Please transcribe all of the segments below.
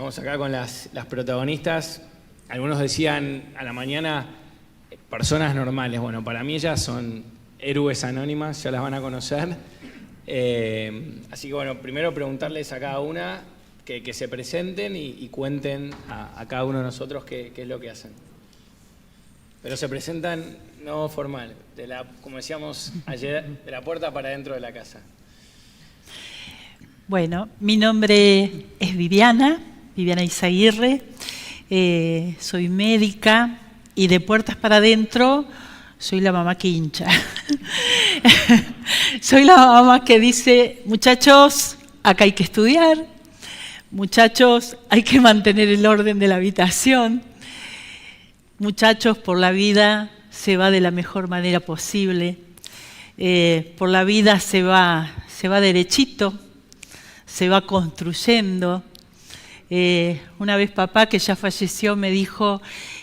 Estamos acá con las protagonistas. Algunos decían a la mañana personas normales. Bueno, para mí ellas son héroes anónimas, ya las van a conocer. Así que bueno, primero preguntarles a cada una que se presenten y cuenten a cada uno de nosotros qué es lo que hacen. Pero se presentan no formal, como decíamos ayer, de la puerta para adentro de la casa. Bueno, mi nombre es Viviana Izaguirre, soy médica y de puertas para adentro soy la mamá que hincha. Soy la mamá que dice, muchachos, acá hay que estudiar, muchachos, hay que mantener el orden de la habitación, muchachos, por la vida se va de la mejor manera posible, por la vida se va derechito, se va construyendo. Una vez papá, que ya falleció, me dijo,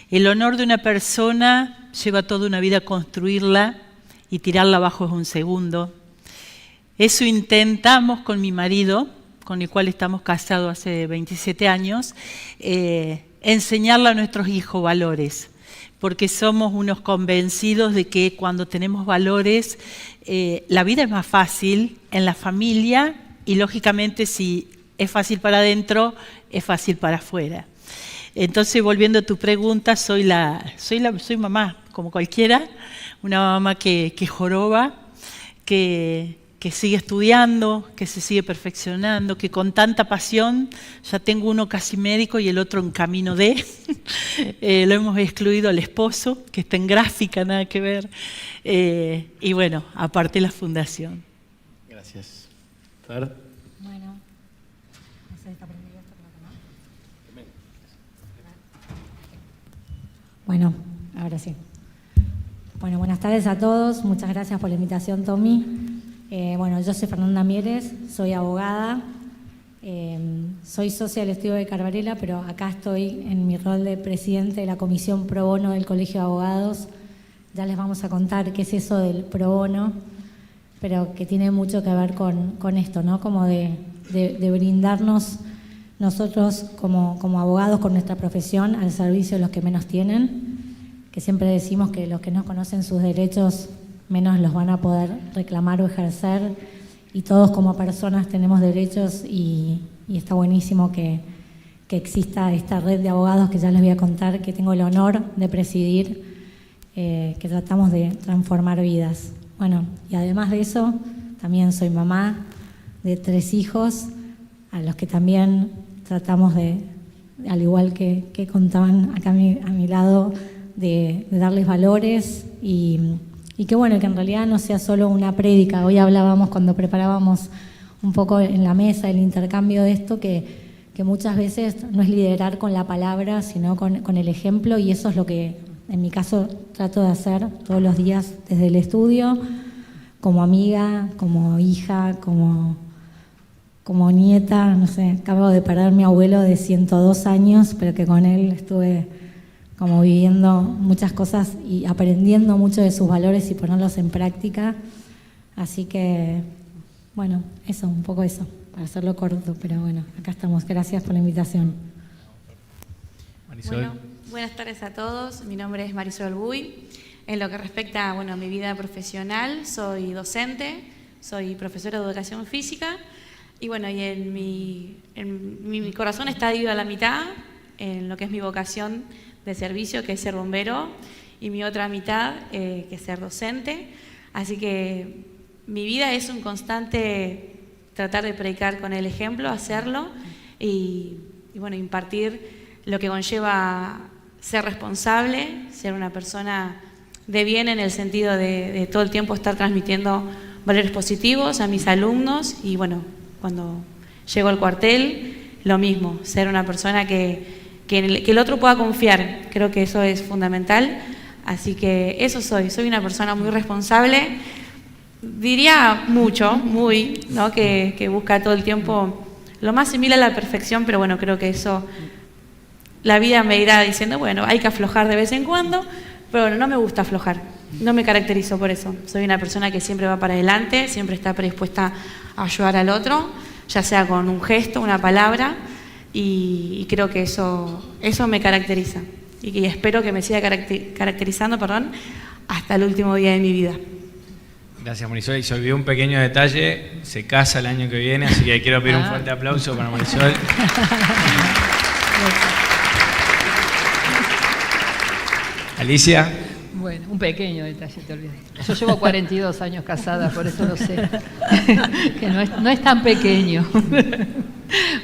el honor de una persona lleva toda una vida construirla y tirarla abajo es un segundo. Eso intentamos con mi marido, con el cual estamos casados hace 27 años, enseñarle a nuestros hijos valores, porque somos unos convencidos de que cuando tenemos valores, la vida es más fácil en la familia y lógicamente si es fácil para adentro, es fácil para afuera. Entonces, volviendo a tu pregunta, soy mamá, como cualquiera, una mamá que joroba, que sigue estudiando, que se sigue perfeccionando, que con tanta pasión, ya tengo uno casi médico y el otro en camino de, lo hemos excluido al esposo, que está en gráfica, nada que ver, y bueno, aparte la fundación. Gracias. Fer. Bueno, no sé si está prendido esto, creo que no. Bueno, ahora sí. Bueno, buenas tardes a todos. Muchas gracias por la invitación, Tommy. Bueno, yo soy Fernanda Mieres, soy abogada. Soy socia del Estudio de Carvarela, pero acá estoy en mi rol de presidente de la Comisión Pro Bono del Colegio de Abogados. Ya les vamos a contar qué es eso del pro bono, pero que tiene mucho que ver con esto, ¿no? Como de brindarnos nosotros como abogados con nuestra profesión al servicio de los que menos tienen, que siempre decimos que los que no conocen sus derechos menos los van a poder reclamar o ejercer, y todos como personas tenemos derechos y está buenísimo que exista esta red de abogados que ya les voy a contar, que tengo el honor de presidir, que tratamos de transformar vidas. Bueno, y además de eso, también soy mamá de 3 hijos, a los que también tratamos de, al igual que contaban acá a mi lado, de darles valores y que bueno, que en realidad no sea solo una prédica. Hoy hablábamos cuando preparábamos un poco en la mesa el intercambio de esto, que muchas veces no es liderar con la palabra, sino con el ejemplo, y eso es lo que en mi caso trato de hacer todos los días desde el estudio, como amiga, como hija, como nieta. No sé, acabo de perder a mi abuelo de 102 años, pero que con él estuve como viviendo muchas cosas y aprendiendo mucho de sus valores y ponerlos en práctica. Así que, bueno, eso, un poco eso, para hacerlo corto, pero bueno, acá estamos. Gracias por la invitación. Marisol. Bueno, buenas tardes a todos. Mi nombre es Marisol Buy. En lo que respecta a mi vida profesional, soy docente, soy profesora de educación física y bueno, y en mi corazón está dividido a la mitad en lo que es mi vocación de servicio, que es ser bombero, y mi otra mitad, que es ser docente. Así que mi vida es un constante tratar de predicar con el ejemplo, hacerlo y bueno, impartir lo que conlleva ser responsable, ser una persona de bien en el sentido de todo el tiempo estar transmitiendo valores positivos a mis alumnos y bueno, cuando llego al cuartel, lo mismo, ser una persona que el otro pueda confiar. Creo que eso es fundamental, así que eso soy una persona muy responsable, diría muy, ¿no? que busca todo el tiempo lo más similar a la perfección, pero bueno, creo que eso la vida me irá diciendo, bueno, hay que aflojar de vez en cuando, pero bueno, no me gusta aflojar, no me caracterizo por eso. Soy una persona que siempre va para adelante, siempre está predispuesta a ayudar al otro, ya sea con un gesto, una palabra, y creo que eso me caracteriza y espero que me siga caracterizando, hasta el último día de mi vida. Gracias, Marisol. Y se olvidó un pequeño detalle, se casa el año que viene, así que quiero pedir un fuerte aplauso para Marisol. Alicia. Bueno, un pequeño detalle, te olvidé. Yo llevo 42 años casada, por eso lo sé. Que no es tan pequeño.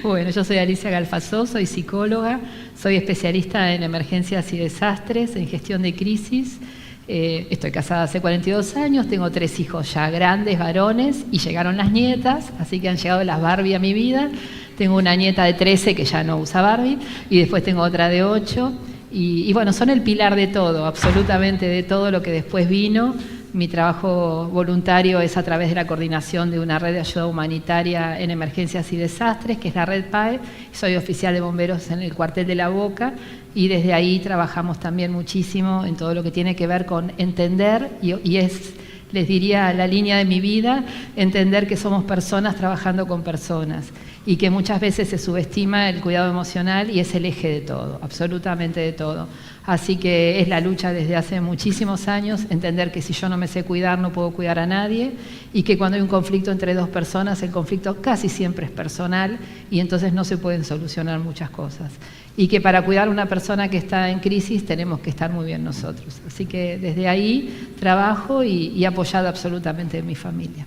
Bueno, yo soy Alicia Galfazó, soy psicóloga, soy especialista en emergencias y desastres, en gestión de crisis. Estoy casada hace 42 años, tengo 3 hijos ya grandes, varones, y llegaron las nietas, así que han llegado las Barbie a mi vida. Tengo una nieta de 13 que ya no usa Barbie, y después tengo otra de 8. Y bueno, son el pilar de todo, absolutamente de todo lo que después vino. Mi trabajo voluntario es a través de la coordinación de una red de ayuda humanitaria en emergencias y desastres, que es la Red PAE. Soy oficial de bomberos en el cuartel de La Boca y desde ahí trabajamos también muchísimo en todo lo que tiene que ver con entender, y es, les diría, la línea de mi vida, entender que somos personas trabajando con personas y que muchas veces se subestima el cuidado emocional y es el eje de todo, absolutamente de todo. Así que es la lucha desde hace muchísimos años, entender que si yo no me sé cuidar no puedo cuidar a nadie, y que cuando hay un conflicto entre 2 personas, el conflicto casi siempre es personal y entonces no se pueden solucionar muchas cosas. Y que para cuidar a una persona que está en crisis tenemos que estar muy bien nosotros. Así que desde ahí trabajo y apoyado absolutamente de mi familia.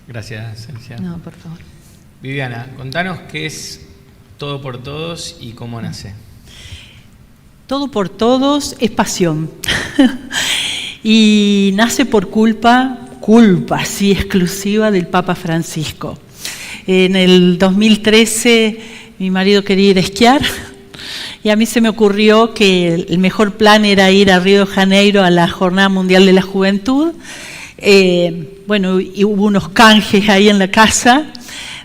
Gracias, Alicia. No, por favor. Viviana, contanos qué es Todo por Todos y cómo nace. Todo por Todos es pasión. Y nace por culpa sí, exclusiva del Papa Francisco. En el 2013 mi marido quería ir a esquiar y a mí se me ocurrió que el mejor plan era ir a Río de Janeiro a la Jornada Mundial de la Juventud. Bueno, y hubo unos canjes ahí en la casa,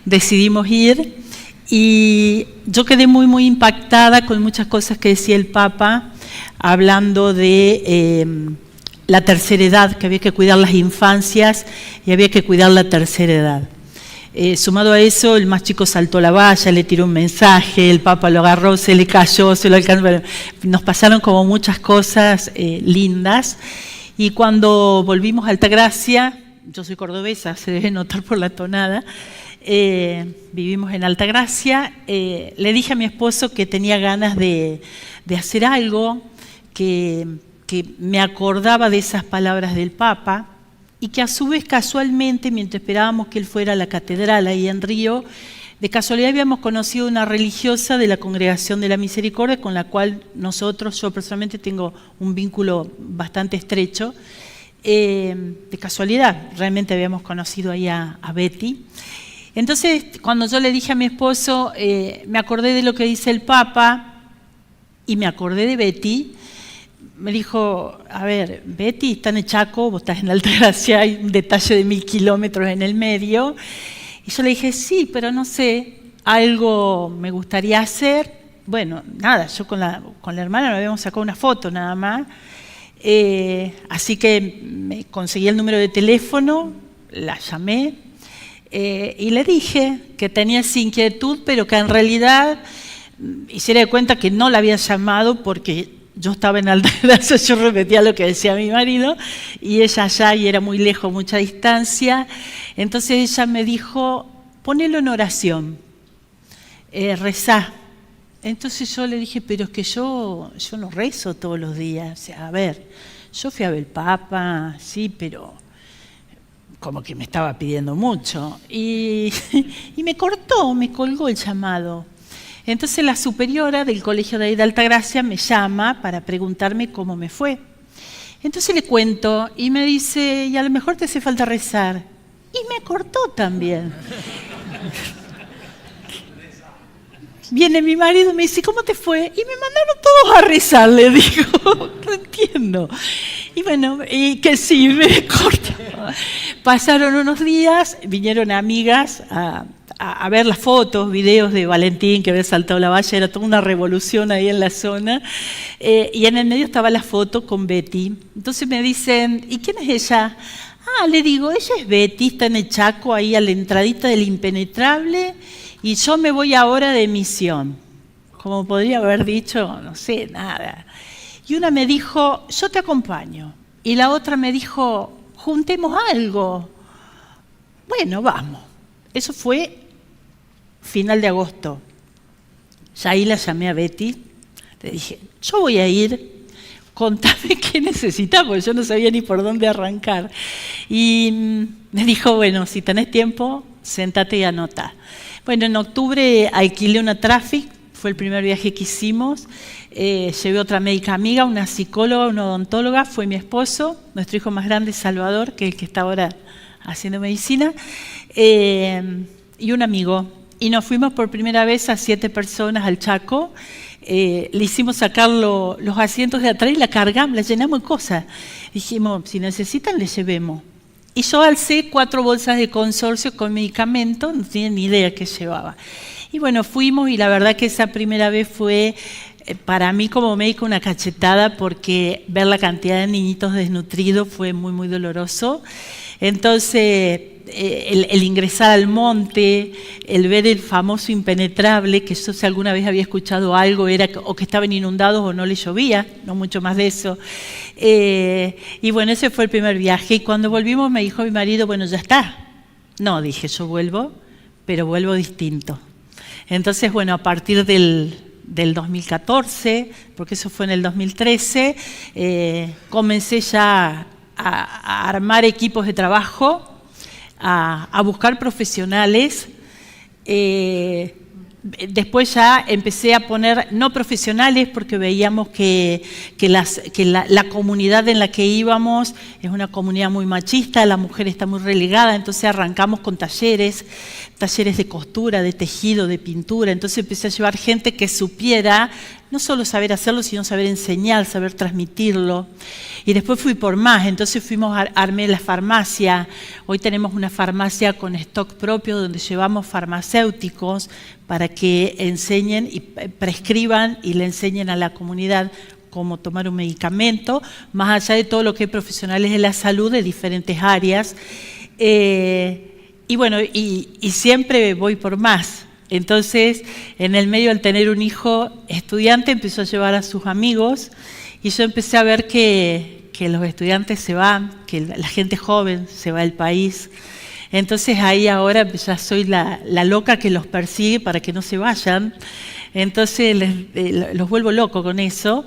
decidimos ir y yo quedé muy impactada con muchas cosas que decía el Papa, hablando de la tercera edad, que había que cuidar las infancias y había que cuidar la tercera edad. Sumado a eso, el más chico saltó la valla, le tiró un mensaje, el Papa lo agarró, se le cayó, se lo alcanzó. Bueno, nos pasaron como muchas cosas lindas. Y cuando volvimos a Altagracia, yo soy cordobesa, se debe notar por la tonada, vivimos en Altagracia, le dije a mi esposo que tenía ganas de hacer algo que me acordaba de esas palabras del Papa, y que a su vez casualmente, mientras esperábamos que él fuera a la catedral ahí en Río, de casualidad habíamos conocido una religiosa de la Congregación de la Misericordia con la cual yo personalmente tengo un vínculo bastante estrecho. De casualidad, realmente habíamos conocido ahí a Betty. Entonces, cuando yo le dije a mi esposo, me acordé de lo que dice el Papa y me acordé de Betty. Me dijo, a ver, Betty está en el Chaco, vos estás en Altagracia, hay un detalle de 1000 kilómetros en el medio. Y yo le dije, sí, pero no sé, algo me gustaría hacer. Bueno, nada, yo con la hermana nos habíamos sacado una foto nada más. Así que me conseguí el número de teléfono, la llamé y le dije que tenía esa inquietud, pero que en realidad hiciera de cuenta que no la había llamado porque yo estaba en Altagracia, yo repetía lo que decía mi marido, y ella allá, y era muy lejos, mucha distancia. Entonces ella me dijo, ponelo en oración, rezá. Entonces yo le dije, pero es que yo no rezo todos los días. O sea, a ver, yo fui a ver el Papa, sí, pero como que me estaba pidiendo mucho. Y me colgó el llamado. Entonces la superiora del colegio de Altagracia me llama para preguntarme cómo me fue. Entonces le cuento y me dice, y a lo mejor te hace falta rezar. Y me cortó también. Viene mi marido y me dice, ¿cómo te fue? Y me mandaron todos a rezar, le digo, no entiendo. Y bueno, y que sí, me cortó. Pasaron unos días, vinieron amigas a ver las fotos, videos de Valentín que había saltado la valla, era toda una revolución ahí en la zona, y en el medio estaba la foto con Betty. Entonces me dicen, ¿y quién es ella? Le digo, ella es Betty, está en el Chaco, ahí a la entradita del Impenetrable, y yo me voy ahora de misión. Como podría haber dicho, no sé, nada. Y una me dijo, yo te acompaño. Y la otra me dijo, juntemos algo. Bueno, vamos. Eso fue final de agosto. Ya ahí la llamé a Betty. Le dije, yo voy a ir, contame qué necesitas, porque yo no sabía ni por dónde arrancar. Y me dijo, bueno, si tenés tiempo, sentate y anota. Bueno, en octubre alquilé una Traffic, fue el primer viaje que hicimos. Llevé otra médica amiga, una psicóloga, una odontóloga, fue mi esposo, nuestro hijo más grande, Salvador, que es el que está ahora haciendo medicina, y un amigo. Y nos fuimos por primera vez a 7 personas al Chaco. Le hicimos sacar los asientos de atrás y la cargamos, la llenamos de cosas. Dijimos, si necesitan, les llevemos. Y yo alcé 4 bolsas de consorcio con medicamentos, no tenía ni idea qué llevaba. Y bueno, fuimos y la verdad que esa primera vez fue para mí como médico una cachetada, porque ver la cantidad de niñitos desnutridos fue muy, muy doloroso. Entonces, el ingresar al monte, el ver el famoso impenetrable, que yo si alguna vez había escuchado algo, era o que estaban inundados o no les llovía, no mucho más de eso. Y bueno, ese fue el primer viaje. Y cuando volvimos me dijo mi marido, bueno, ya está. No, dije, yo vuelvo, pero vuelvo distinto. Entonces, bueno, a partir del 2014, porque eso fue en el 2013, comencé ya a armar equipos de trabajo, a buscar profesionales. Después ya empecé a poner no profesionales, porque veíamos que la comunidad en la que íbamos es una comunidad muy machista, la mujer está muy relegada, entonces arrancamos con talleres de costura, de tejido, de pintura. Entonces empecé a llevar gente que supiera no solo saber hacerlo, sino saber enseñar, saber transmitirlo. Y después fui por más, entonces armé la farmacia. Hoy tenemos una farmacia con stock propio donde llevamos farmacéuticos para que enseñen y prescriban y le enseñen a la comunidad cómo tomar un medicamento, más allá de todo lo que hay profesionales de la salud de diferentes áreas. Y bueno, y siempre voy por más. Entonces, en el medio, al tener un hijo estudiante, empezó a llevar a sus amigos y yo empecé a ver que los estudiantes se van, que la gente joven se va del país. Entonces ahí ahora ya soy la loca que los persigue para que no se vayan. Entonces los vuelvo locos con eso.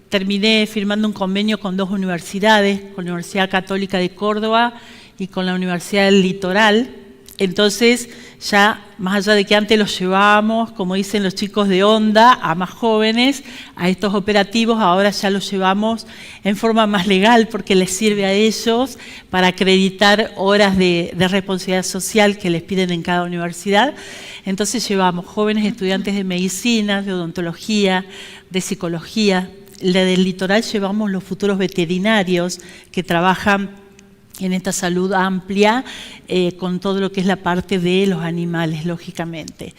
Terminé firmando un convenio con 2 universidades, con la Universidad Católica de Córdoba y con la Universidad del Litoral. Entonces, ya más allá de que antes los llevábamos, como dicen los chicos de Onda, a más jóvenes, a estos operativos, ahora ya los llevamos en forma más legal, porque les sirve a ellos para acreditar horas de responsabilidad social que les piden en cada universidad. Entonces llevamos jóvenes estudiantes de medicina, de odontología, de psicología. La del Litoral llevamos los futuros veterinarios que trabajan en esta salud amplia, con todo lo que es la parte de los animales, lógicamente.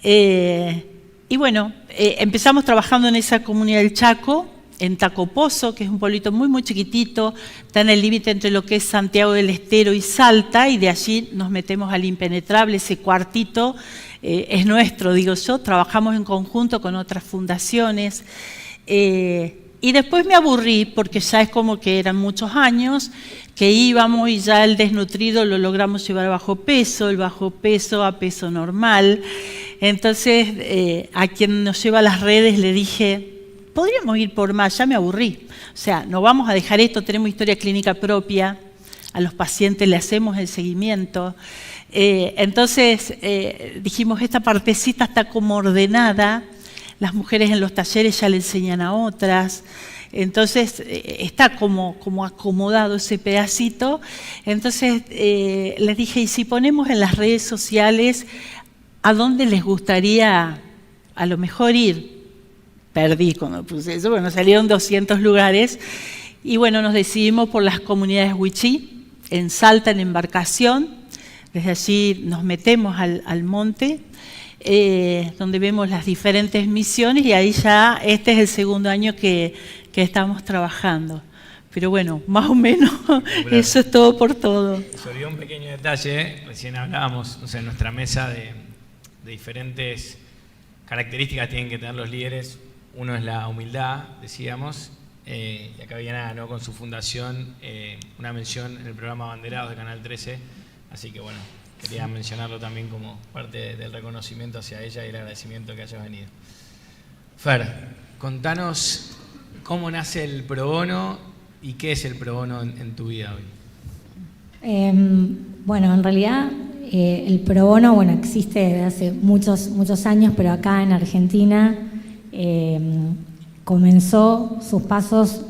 Y bueno, empezamos trabajando en esa comunidad del Chaco, en Tacopozo, que es un pueblito muy, muy chiquitito, está en el límite entre lo que es Santiago del Estero y Salta, y de allí nos metemos al impenetrable, ese cuartito es nuestro, digo yo, trabajamos en conjunto con otras fundaciones. Y después me aburrí, porque ya es como que eran muchos años que íbamos y ya el desnutrido lo logramos llevar a bajo peso, el bajo peso a peso normal. Entonces, a quien nos lleva a las redes le dije, podríamos ir por más, ya me aburrí. O sea, no vamos a dejar esto, tenemos historia clínica propia, a los pacientes le hacemos el seguimiento. Entonces, dijimos, esta partecita está como ordenada, las mujeres en los talleres ya le enseñan a otras, entonces está como acomodado ese pedacito. Entonces les dije, ¿y si ponemos en las redes sociales a dónde les gustaría a lo mejor ir? Perdí cuando puse eso, bueno, salieron 200 lugares y bueno, nos decidimos por las comunidades Wichí, en Salta en embarcación, desde allí nos metemos al monte, donde vemos las diferentes misiones y ahí ya este es el segundo año que estamos trabajando. Pero bueno, más o menos eso es todo por todo. Se olvidó un pequeño detalle, recién hablábamos, no sé, en nuestra mesa de diferentes características que tienen que tener los líderes. Uno es la humildad, decíamos, y acá viene Ana, ¿no?, con su fundación, una mención en el programa Banderados de Canal 13, así que bueno, quería mencionarlo también como parte del reconocimiento hacia ella y el agradecimiento que hayas venido. Fer, contanos cómo nace el pro bono y qué es el pro bono en tu vida hoy. Bueno, en realidad el pro bono, bueno, existe desde hace muchos años, pero acá en Argentina comenzó sus pasos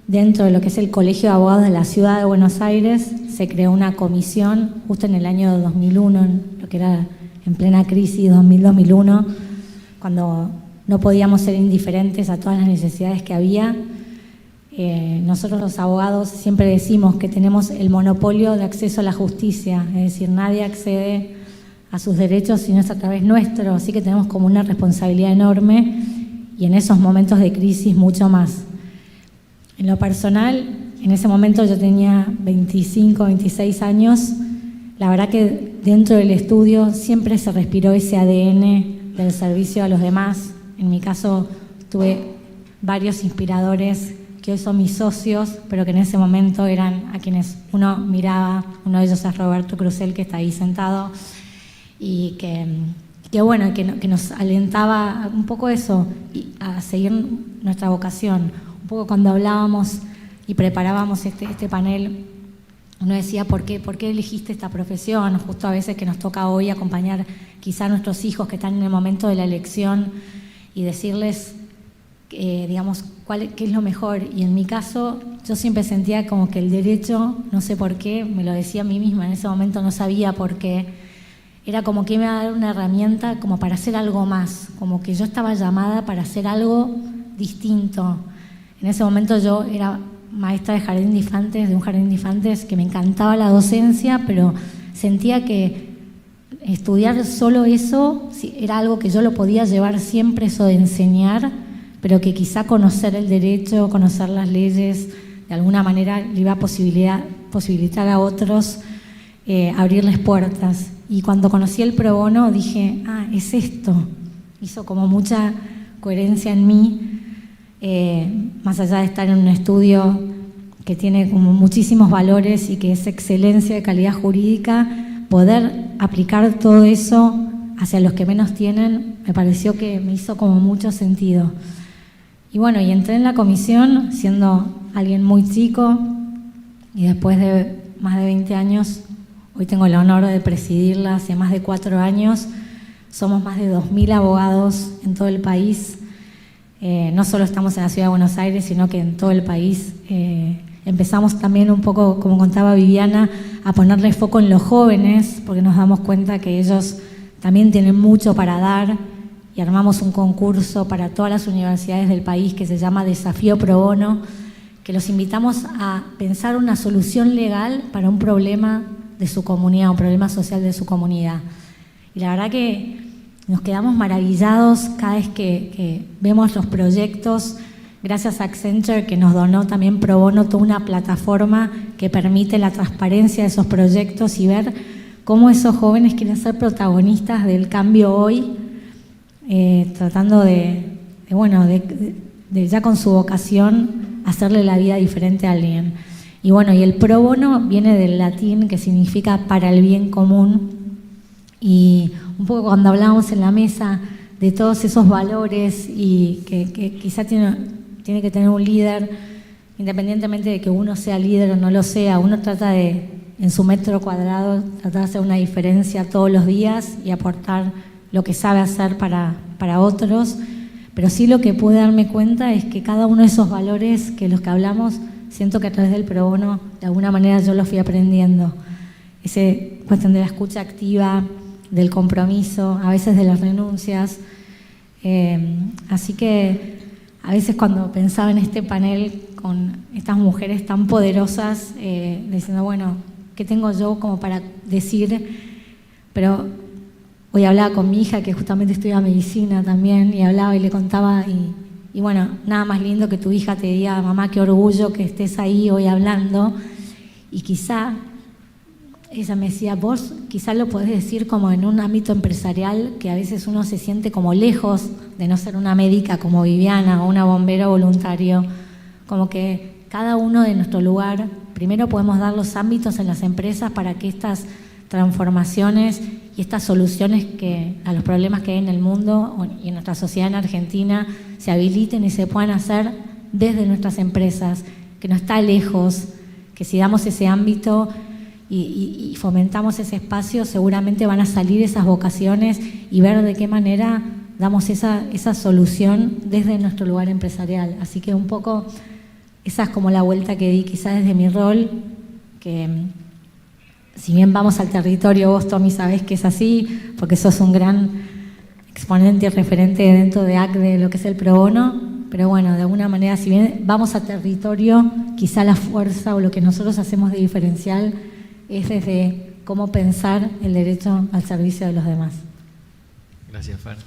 dentro de lo que es el Colegio de Abogados de la Ciudad de Buenos Aires. Se creó una comisión justo en el año 2001, en lo que era en plena crisis 2000-2001, cuando no podíamos ser indiferentes a todas las necesidades que había. Nosotros los abogados siempre decimos que tenemos el monopolio de acceso a la justicia, es decir, nadie accede a sus derechos si no es a través nuestro, así que tenemos como una responsabilidad enorme y en esos momentos de crisis mucho más. En lo personal, en ese momento yo tenía 25, 26 años, la verdad que dentro del estudio siempre se respiró ese ADN del servicio a los demás. En mi caso tuve varios inspiradores que hoy son mis socios, pero que en ese momento eran a quienes uno miraba. Uno de ellos es Roberto Crusel, que está ahí sentado, y que bueno, que nos alentaba un poco eso, a seguir nuestra vocación. Un poco cuando hablábamos y preparábamos este panel, uno decía, ¿por qué elegiste esta profesión? Justo a veces que nos toca hoy acompañar quizá a nuestros hijos que están en el momento de la elección y decirles, digamos, qué es lo mejor. Y en mi caso, yo siempre sentía como que el derecho, no sé por qué, me lo decía a mí misma, en ese momento no sabía por qué, era como que me iba a dar una herramienta como para hacer algo más, como que yo estaba llamada para hacer algo distinto. En ese momento yo era maestra de jardín de infantes, de un jardín de infantes, que me encantaba la docencia, pero sentía que estudiar solo eso era algo que yo lo podía llevar siempre, eso de enseñar, pero que quizá conocer el derecho, conocer las leyes, de alguna manera le iba a posibilitar a otros abrirles puertas. Y cuando conocí el pro bono dije, es esto. Hizo como mucha coherencia en mí, más allá de estar en un estudio que tiene como muchísimos valores y que es excelencia de calidad jurídica, poder aplicar todo eso hacia los que menos tienen, me pareció que me hizo como mucho sentido. Y bueno, y entré en la comisión siendo alguien muy chico y después de más de 20 años, hoy tengo el honor de presidirla hace más de 4 años. Somos más de 2.000 abogados en todo el país. No solo estamos en la Ciudad de Buenos Aires, sino que en todo el país. Empezamos también un poco, como contaba Viviana, a ponerle foco en los jóvenes, porque nos damos cuenta que ellos también tienen mucho para dar, y armamos un concurso para todas las universidades del país que se llama Desafío Pro Bono, que los invitamos a pensar una solución legal para un problema de su comunidad, un problema social de su comunidad. Y la verdad que nos quedamos maravillados cada vez que vemos los proyectos, gracias a Accenture, que nos donó también pro bono toda una plataforma que permite la transparencia de esos proyectos y ver cómo esos jóvenes quieren ser protagonistas del cambio hoy, tratando de ya con su vocación hacerle la vida diferente a alguien. Y bueno, y el pro bono viene del latín, que significa para el bien común, y un poco cuando hablábamos en la mesa de todos esos valores y que quizá tiene que tener un líder, independientemente de que uno sea líder o no lo sea, uno trata de, en su metro cuadrado, tratar de hacer una diferencia todos los días y aportar lo que sabe hacer para otros, pero sí lo que pude darme cuenta es que cada uno de esos valores que los que hablamos, siento que a través del pro bono, de alguna manera yo los fui aprendiendo. Esa cuestión de la escucha activa, del compromiso, a veces de las renuncias. Así que a veces cuando pensaba en este panel con estas mujeres tan poderosas, diciendo, bueno, ¿qué tengo yo como para decir? Pero hoy hablaba con mi hija, que justamente estudia medicina también, y hablaba y le contaba, Y bueno, nada más lindo que tu hija te diga, mamá, qué orgullo que estés ahí hoy hablando. Y quizá, ella me decía, vos quizá lo podés decir como en un ámbito empresarial, que a veces uno se siente como lejos de no ser una médica como Viviana o una bombera voluntario, como que cada uno de nuestro lugar, primero podemos dar los ámbitos en las empresas para que estas transformaciones y estas soluciones a los problemas que hay en el mundo y en nuestra sociedad en Argentina se habiliten y se puedan hacer desde nuestras empresas, que no está lejos, que si damos ese ámbito y fomentamos ese espacio, seguramente van a salir esas vocaciones y ver de qué manera damos esa solución desde nuestro lugar empresarial. Así que un poco esa es como la vuelta que di quizás desde mi rol, que si bien vamos al territorio, vos, Tommy, sabés que es así, porque sos un gran exponente y referente dentro de ACDE de lo que es el pro bono, pero bueno, de alguna manera, si bien vamos al territorio, quizá la fuerza o lo que nosotros hacemos de diferencial es desde cómo pensar el derecho al servicio de los demás. Gracias, Fer.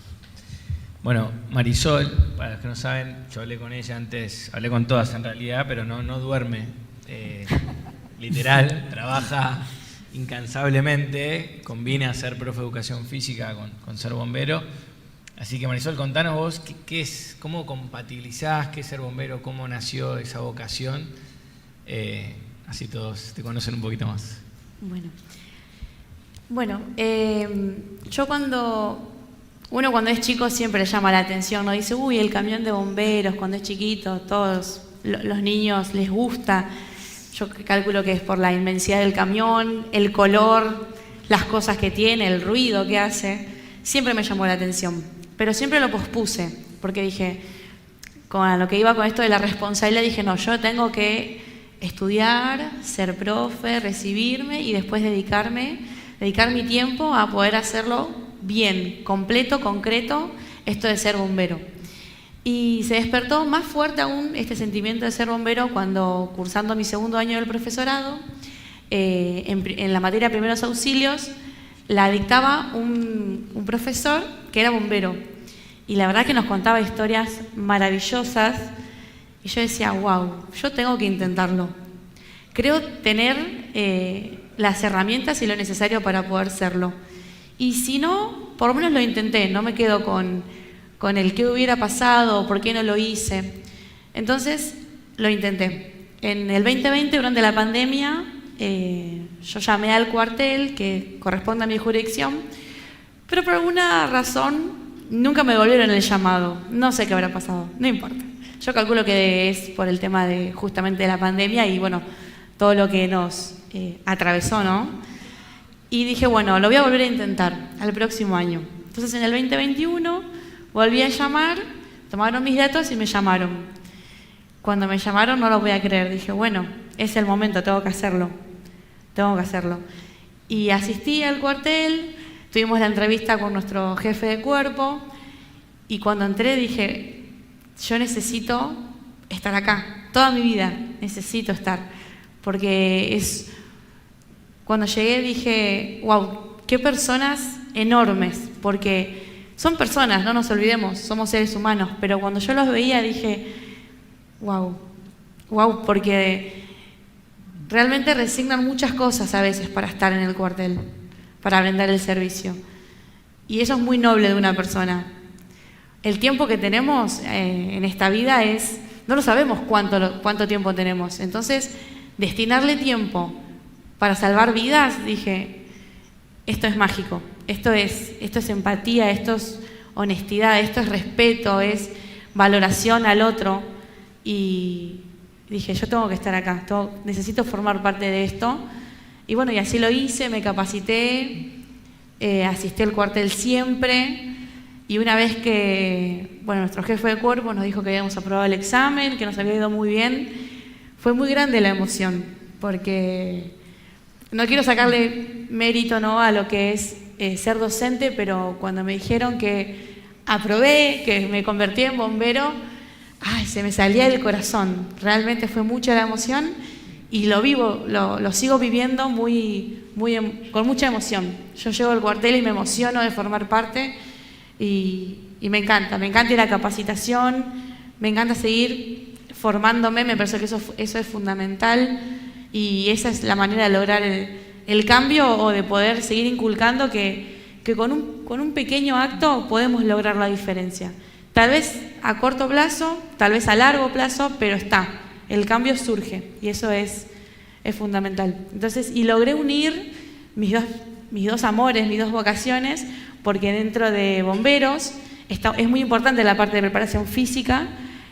Bueno, Marisol, para los que no saben, yo hablé con ella antes, hablé con todas en realidad, pero no duerme, literal, trabaja incansablemente, combina ser profe de educación física con ser bombero. Así que Marisol, contanos vos qué es, cómo compatibilizás, qué es ser bombero, cómo nació esa vocación, así todos te conocen un poquito más. Bueno, yo cuando es chico siempre le llama la atención, ¿no? Dice, uy, el camión de bomberos cuando es chiquito, todos los niños les gusta. Yo calculo que es por la inmensidad del camión, el color, las cosas que tiene, el ruido que hace. Siempre me llamó la atención, pero siempre lo pospuse, porque dije, con lo que iba con esto de la responsabilidad, dije, no, yo tengo que estudiar, ser profe, recibirme y después dedicar mi tiempo a poder hacerlo bien, completo, concreto, esto de ser bombero. Y se despertó más fuerte aún este sentimiento de ser bombero cuando, cursando mi segundo año del profesorado, en la materia de primeros auxilios, la dictaba un profesor que era bombero. Y la verdad que nos contaba historias maravillosas. Y yo decía, wow, yo tengo que intentarlo. Creo tener las herramientas y lo necesario para poder serlo. Y si no, por lo menos lo intenté, no me quedo con el qué hubiera pasado o por qué no lo hice. Entonces, lo intenté. En el 2020, durante la pandemia, yo llamé al cuartel que corresponde a mi jurisdicción, pero por alguna razón nunca me devolvieron el llamado. No sé qué habrá pasado, no importa. Yo calculo que es por el tema de justamente de la pandemia y bueno, todo lo que nos atravesó, ¿no? Y dije, bueno, lo voy a volver a intentar al próximo año. Entonces en el 2021 volví a llamar, tomaron mis datos y me llamaron. Cuando me llamaron no lo voy a creer, dije, bueno, es el momento, tengo que hacerlo. Y asistí al cuartel, tuvimos la entrevista con nuestro jefe de cuerpo y cuando entré dije, yo necesito estar acá, toda mi vida necesito estar, porque cuando llegué dije, wow, qué personas enormes, porque son personas, no nos olvidemos, somos seres humanos, pero cuando yo los veía dije, wow, porque realmente resignan muchas cosas a veces para estar en el cuartel, para brindar el servicio. Y eso es muy noble de una persona. El tiempo que tenemos en esta vida no lo sabemos cuánto tiempo tenemos. Entonces, destinarle tiempo para salvar vidas, dije, esto es mágico, esto es empatía, esto es honestidad, esto es respeto, es valoración al otro. Y dije, yo tengo que estar acá, necesito formar parte de esto. Y bueno, y así lo hice, me capacité, asistí al cuartel siempre. Y una vez que, nuestro jefe de cuerpo nos dijo que habíamos aprobado el examen, que nos había ido muy bien, fue muy grande la emoción, porque no quiero sacarle mérito, ¿no?, a lo que es ser docente, pero cuando me dijeron que aprobé, que me convertí en bombero, se me salía del corazón. Realmente fue mucha la emoción y lo sigo viviendo con mucha emoción. Yo llego al cuartel y me emociono de formar parte y me encanta ir a capacitación, me encanta seguir formándome, me parece que eso es fundamental y esa es la manera de lograr el cambio o de poder seguir inculcando que con un pequeño acto podemos lograr la diferencia. Tal vez a corto plazo, tal vez a largo plazo, pero el cambio surge y eso es fundamental. Entonces, y logré unir mis dos amores, mis dos vocaciones, porque dentro de bomberos es muy importante la parte de preparación física,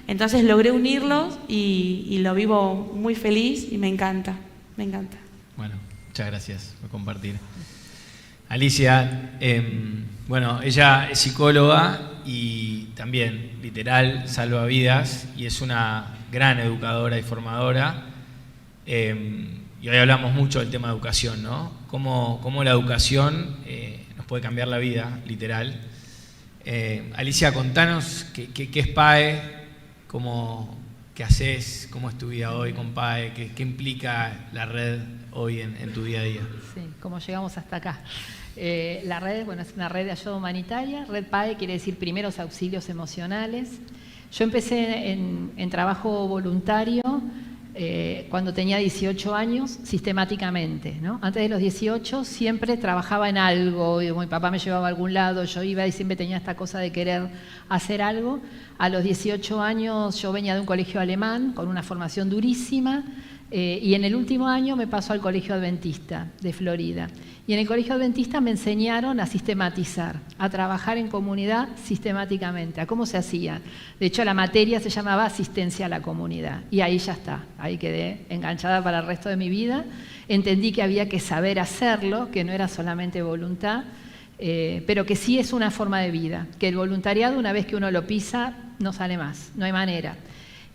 entonces logré unirlos y lo vivo muy feliz y me encanta, me encanta. Bueno, muchas gracias por compartir. Alicia, bueno, ella es psicóloga y también, literal, salva vidas y es una gran educadora y formadora. Y hoy hablamos mucho del tema de educación, ¿no? Cómo la educación nos puede cambiar la vida, literal. Alicia, contanos qué es PAE, qué haces, cómo es tu vida hoy con PAE, qué implica la red hoy en tu día a día. Sí, cómo llegamos hasta acá. La red, bueno, es una red de ayuda humanitaria. Red PAE quiere decir primeros auxilios emocionales. Yo empecé en trabajo voluntario cuando tenía 18 años, sistemáticamente, ¿no? Antes de los 18 siempre trabajaba en algo, y mi papá me llevaba a algún lado, yo iba y siempre tenía esta cosa de querer hacer algo. A los 18 años yo venía de un colegio alemán con una formación durísima, y en el último año me pasó al Colegio Adventista de Florida. Y en el Colegio Adventista me enseñaron a sistematizar, a trabajar en comunidad sistemáticamente, a cómo se hacía. De hecho, la materia se llamaba asistencia a la comunidad. Y ahí ya está, ahí quedé enganchada para el resto de mi vida. Entendí que había que saber hacerlo, que no era solamente voluntad, pero que sí es una forma de vida, que el voluntariado, una vez que uno lo pisa, no sale más, no hay manera.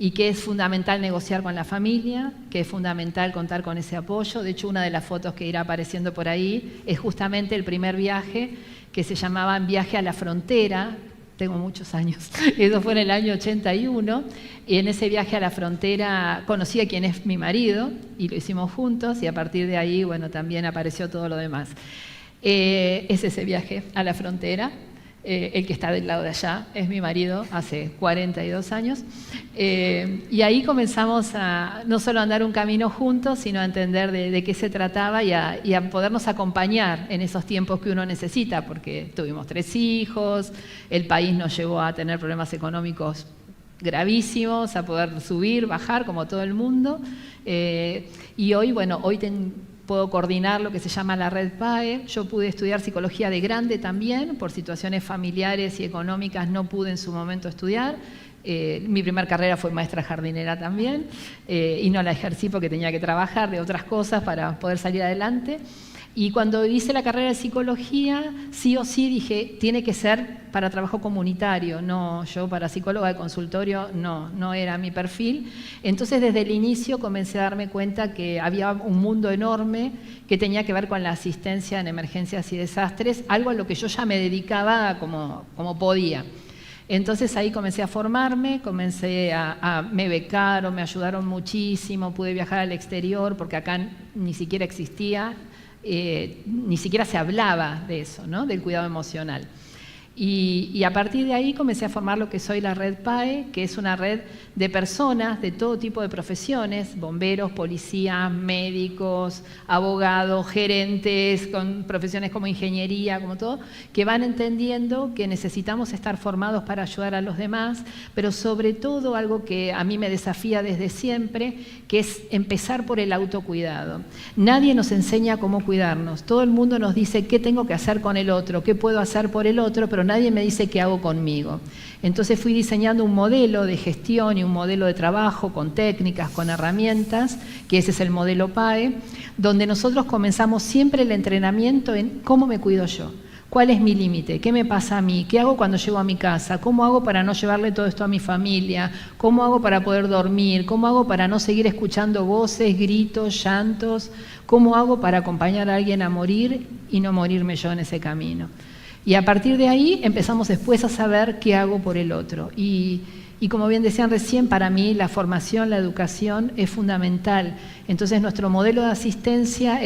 Y que es fundamental negociar con la familia, que es fundamental contar con ese apoyo. De hecho, una de las fotos que irá apareciendo por ahí es justamente el primer viaje, que se llamaba Viaje a la Frontera. Tengo muchos años, eso fue en el año 81, y en ese viaje a la frontera conocí a quien es mi marido, y lo hicimos juntos, y a partir de ahí, bueno, también apareció todo lo demás. Es ese viaje a la frontera. El que está del lado de allá es mi marido, hace 42 años, y ahí comenzamos a no solo a andar un camino juntos, sino a entender de qué se trataba y a podernos acompañar en esos tiempos que uno necesita, porque tuvimos 3 hijos, el país nos llevó a tener problemas económicos gravísimos, a poder subir, bajar, como todo el mundo, y hoy, bueno, puedo coordinar lo que se llama la red PAE. Yo pude estudiar psicología de grande también, por situaciones familiares y económicas no pude en su momento estudiar. Mi primer carrera fue maestra jardinera también, y no la ejercí porque tenía que trabajar de otras cosas para poder salir adelante. Y cuando hice la carrera de psicología, sí o sí dije, tiene que ser para trabajo comunitario, no, yo para psicóloga de consultorio no era mi perfil. Entonces desde el inicio comencé a darme cuenta que había un mundo enorme que tenía que ver con la asistencia en emergencias y desastres, algo a lo que yo ya me dedicaba como podía. Entonces ahí comencé a formarme, me becaron, me ayudaron muchísimo, pude viajar al exterior porque acá ni siquiera existía. Ni siquiera se hablaba de eso, ¿no? Del cuidado emocional. Y a partir de ahí comencé a formar lo que soy la red PAE, que es una red de personas de todo tipo de profesiones, bomberos, policías, médicos, abogados, gerentes, con profesiones como ingeniería, como todo, que van entendiendo que necesitamos estar formados para ayudar a los demás, pero sobre todo algo que a mí me desafía desde siempre, que es empezar por el autocuidado. Nadie nos enseña cómo cuidarnos, todo el mundo nos dice qué tengo que hacer con el otro, qué puedo hacer por el otro, pero nadie me dice qué hago conmigo. Entonces fui diseñando un modelo de gestión y un modelo de trabajo con técnicas, con herramientas, que ese es el modelo PAE, donde nosotros comenzamos siempre el entrenamiento en cómo me cuido yo, cuál es mi límite, qué me pasa a mí, qué hago cuando llego a mi casa, cómo hago para no llevarle todo esto a mi familia, cómo hago para poder dormir, cómo hago para no seguir escuchando voces, gritos, llantos, cómo hago para acompañar a alguien a morir y no morirme yo en ese camino. Y a partir de ahí empezamos después a saber qué hago por el otro. Y como bien decían recién, para mí la formación, la educación es fundamental. Entonces nuestro modelo de asistencia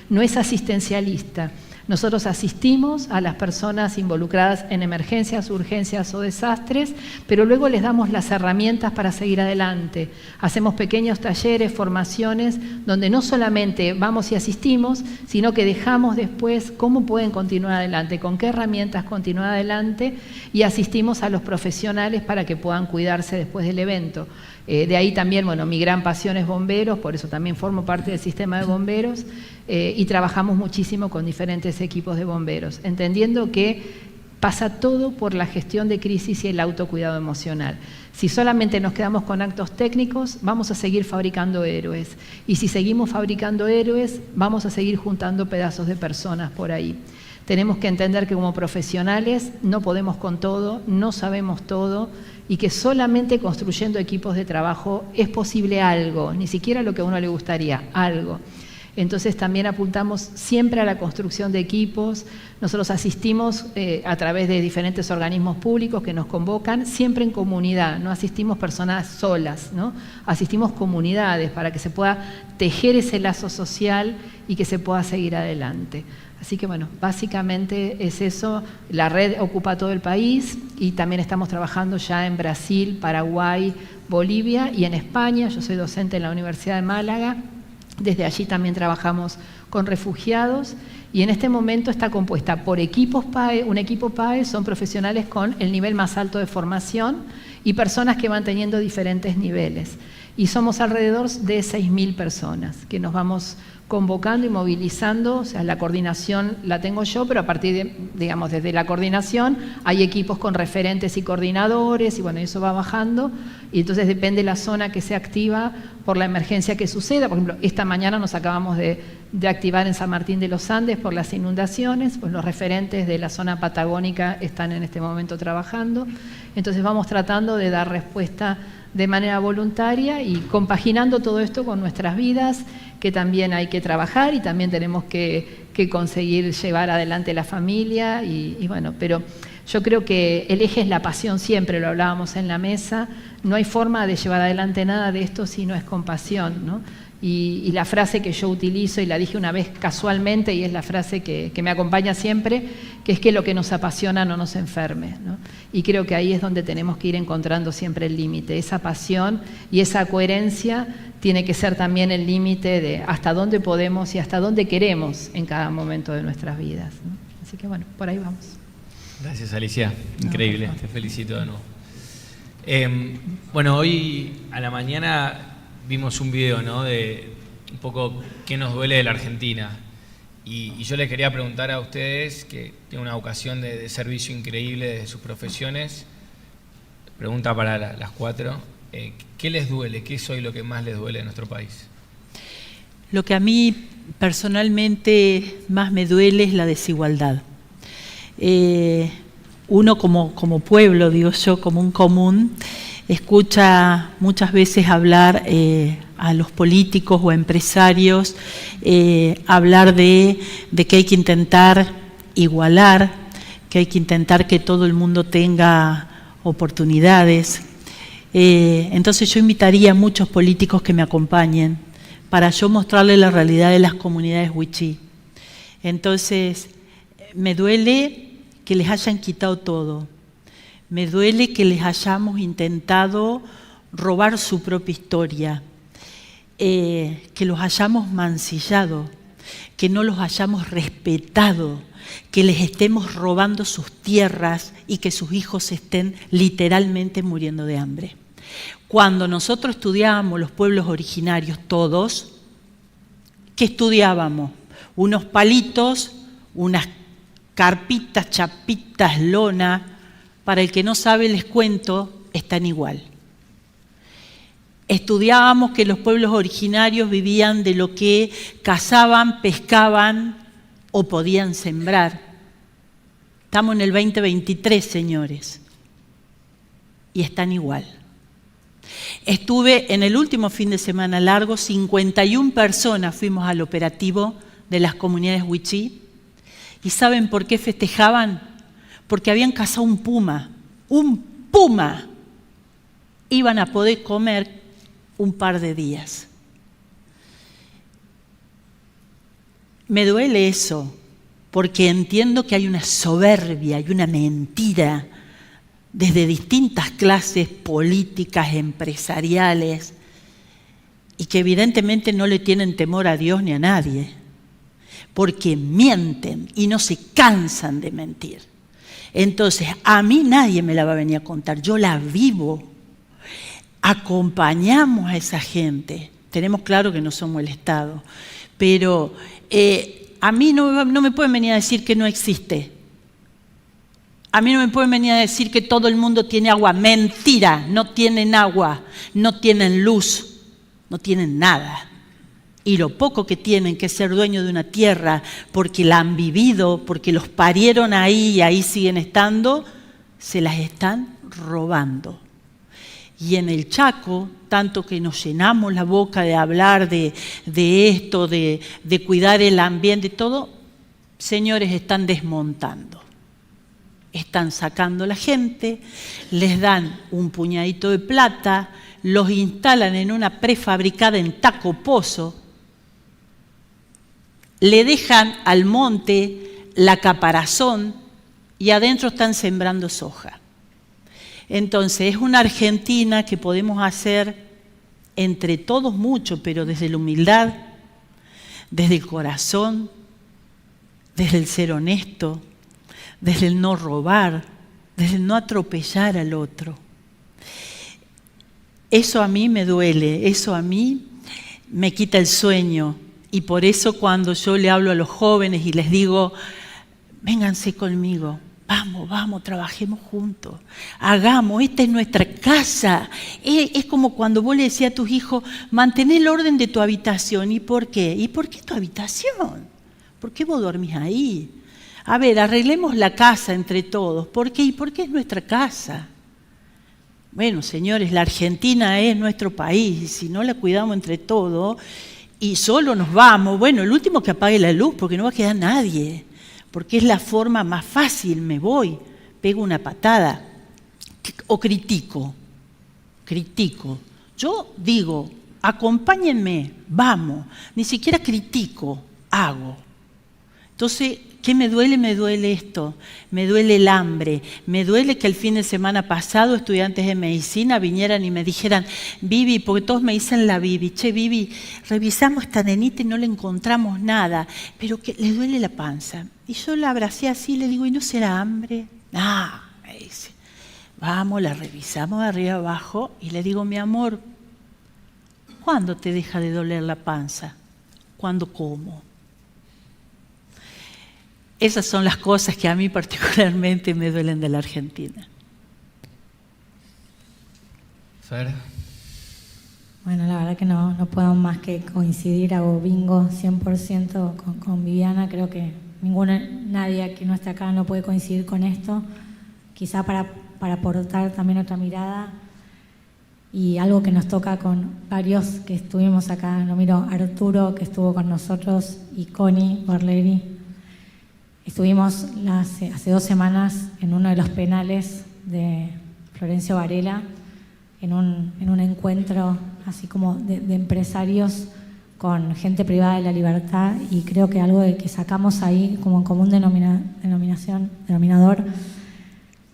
no es asistencialista. Nosotros asistimos a las personas involucradas en emergencias, urgencias o desastres, pero luego les damos las herramientas para seguir adelante. Hacemos pequeños talleres, formaciones, donde no solamente vamos y asistimos, sino que dejamos después cómo pueden continuar adelante, con qué herramientas continuar adelante, y asistimos a los profesionales para que puedan cuidarse después del evento. De ahí también, bueno, mi gran pasión es bomberos, por eso también formo parte del sistema de bomberos, y trabajamos muchísimo con diferentes equipos de bomberos, entendiendo que pasa todo por la gestión de crisis y el autocuidado emocional. Si solamente nos quedamos con actos técnicos, vamos a seguir fabricando héroes, y si seguimos fabricando héroes, vamos a seguir juntando pedazos de personas por ahí. Tenemos que entender que como profesionales no podemos con todo, no sabemos todo, y que solamente construyendo equipos de trabajo es posible algo, ni siquiera lo que a uno le gustaría, algo. Entonces también apuntamos siempre a la construcción de equipos. Nosotros asistimos a través de diferentes organismos públicos que nos convocan, siempre en comunidad, no asistimos personas solas, ¿no? Asistimos comunidades para que se pueda tejer ese lazo social y que se pueda seguir adelante. Así que bueno, básicamente es eso. La red ocupa todo el país y también estamos trabajando ya en Brasil, Paraguay, Bolivia y en España. Yo soy docente en la Universidad de Málaga. Desde allí también trabajamos con refugiados y en este momento está compuesta por equipos PAE. Un equipo PAE son profesionales con el nivel más alto de formación y personas que van teniendo diferentes niveles. Y somos alrededor de 6.000 personas que nos vamos convocando y movilizando. O sea, la coordinación la tengo yo, pero a partir de, digamos, desde la coordinación hay equipos con referentes y coordinadores y bueno, eso va bajando y entonces depende de la zona que se activa por la emergencia que suceda. Por ejemplo, esta mañana nos acabamos de activar en San Martín de los Andes por las inundaciones, pues los referentes de la zona patagónica están en este momento trabajando. Entonces vamos tratando de dar respuesta de manera voluntaria y compaginando todo esto con nuestras vidas, que también hay que trabajar y también tenemos que conseguir llevar adelante la familia y bueno, pero yo creo que el eje es la pasión siempre, lo hablábamos en la mesa, no hay forma de llevar adelante nada de esto si no es con pasión, ¿no? Y la frase que yo utilizo, y la dije una vez casualmente, y es la frase que me acompaña siempre, que es que lo que nos apasiona no nos enferme, ¿no? Y creo que ahí es donde tenemos que ir encontrando siempre el límite. Esa pasión y esa coherencia tiene que ser también el límite de hasta dónde podemos y hasta dónde queremos en cada momento de nuestras vidas, ¿no? Así que bueno, por ahí vamos. Gracias, Alicia. Increíble, te felicito de nuevo. Bueno, hoy a la mañana vimos un video, ¿no?, de un poco qué nos duele de la Argentina. Y yo les quería preguntar a ustedes, que tienen una vocación de servicio increíble desde sus profesiones, pregunta para las cuatro, ¿qué les duele? ¿Qué es hoy lo que más les duele de nuestro país? Lo que a mí personalmente más me duele es la desigualdad. Uno como pueblo, digo yo, como un común, escucha muchas veces hablar a los políticos o empresarios, hablar de que hay que intentar igualar, que hay que intentar que todo el mundo tenga oportunidades. Entonces yo invitaría a muchos políticos que me acompañen para yo mostrarles la realidad de las comunidades wichí. Entonces, me duele que les hayan quitado todo. Me duele que les hayamos intentado robar su propia historia, que los hayamos mancillado, que no los hayamos respetado, que les estemos robando sus tierras y que sus hijos estén literalmente muriendo de hambre. Cuando nosotros estudiábamos los pueblos originarios, todos, ¿qué estudiábamos? Unos palitos, unas carpitas, chapitas, lona. Para el que no sabe, les cuento, están igual. Estudiábamos que los pueblos originarios vivían de lo que cazaban, pescaban o podían sembrar. Estamos en el 2023, señores, y están igual. Estuve en el último fin de semana largo, 51 personas fuimos al operativo de las comunidades wichí. ¿Y saben por qué festejaban? Porque habían cazado un puma. ¡Un puma! Iban a poder comer un par de días. Me duele eso, porque entiendo que hay una soberbia y una mentira desde distintas clases políticas, empresariales, y que evidentemente no le tienen temor a Dios ni a nadie, porque mienten y no se cansan de mentir. Entonces, a mí nadie me la va a venir a contar, yo la vivo. Acompañamos a esa gente. Tenemos claro que no somos el Estado, pero a mí no me pueden venir a decir que no existe. A mí no me pueden venir a decir que todo el mundo tiene agua. Mentira, no tienen agua, no tienen luz, no tienen nada. Y lo poco que tienen, que es ser dueños de una tierra, porque la han vivido, porque los parieron ahí y ahí siguen estando, se las están robando. Y en el Chaco, tanto que nos llenamos la boca de hablar de esto, de cuidar el ambiente y todo, señores, están desmontando. Están sacando a la gente, les dan un puñadito de plata, los instalan en una prefabricada en Taco Pozo, le dejan al monte la caparazón y adentro están sembrando soja. Entonces, es una Argentina que podemos hacer entre todos mucho, pero desde la humildad, desde el corazón, desde el ser honesto, desde el no robar, desde el no atropellar al otro. Eso a mí me duele, eso a mí me quita el sueño. Y por eso cuando yo le hablo a los jóvenes y les digo, vénganse conmigo, vamos, trabajemos juntos, hagamos, esta es nuestra casa. Es como cuando vos le decías a tus hijos, mantén el orden de tu habitación. ¿Y por qué? ¿Y por qué tu habitación? ¿Por qué vos dormís ahí? A ver, arreglemos la casa entre todos. ¿Por qué? ¿Y por qué es nuestra casa? Bueno, señores, la Argentina es nuestro país, y si no la cuidamos entre todos y solo nos vamos, bueno, el último que apague la luz, porque no va a quedar nadie, porque es la forma más fácil, me voy, pego una patada o critico. Yo digo, acompáñenme, vamos, ni siquiera critico, hago. Entonces, ¿qué me duele? Me duele esto, me duele el hambre, me duele que el fin de semana pasado estudiantes de medicina vinieran y me dijeran, Vivi, porque todos me dicen la Vivi, che Vivi, revisamos esta nenita y no le encontramos nada, pero que le duele la panza. Y yo la abracé así y le digo, ¿y no será hambre? Me dice, vamos, la revisamos de arriba abajo y le digo, mi amor, ¿cuándo te deja de doler la panza? ¿Cuándo como? Esas son las cosas que a mí particularmente me duelen de la Argentina. Fer. Bueno, la verdad que no puedo más que coincidir, hago bingo 100% con Viviana. Creo que nadie que no esté acá no puede coincidir con esto. Quizá para aportar también otra mirada y algo que nos toca con varios que estuvimos acá. Lo miro a Arturo, que estuvo con nosotros, y Connie Borleri. Estuvimos hace 2 semanas en uno de los penales de Florencio Varela, en un encuentro así como de empresarios con gente privada de la libertad, y creo que algo de que sacamos ahí como en común denominador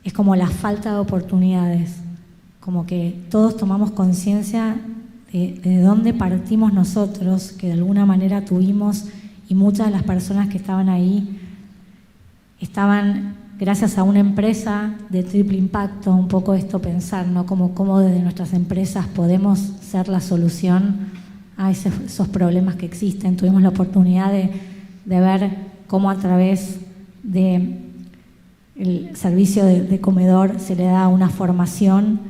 es como la falta de oportunidades, como que todos tomamos conciencia de dónde partimos nosotros, que de alguna manera tuvimos, y muchas de las personas que estaban ahí estaban gracias a una empresa de triple impacto. Un poco esto pensar, ¿no? Cómo desde nuestras empresas podemos ser la solución a esos problemas que existen. Tuvimos la oportunidad de ver cómo a través del servicio de comedor se le da una formación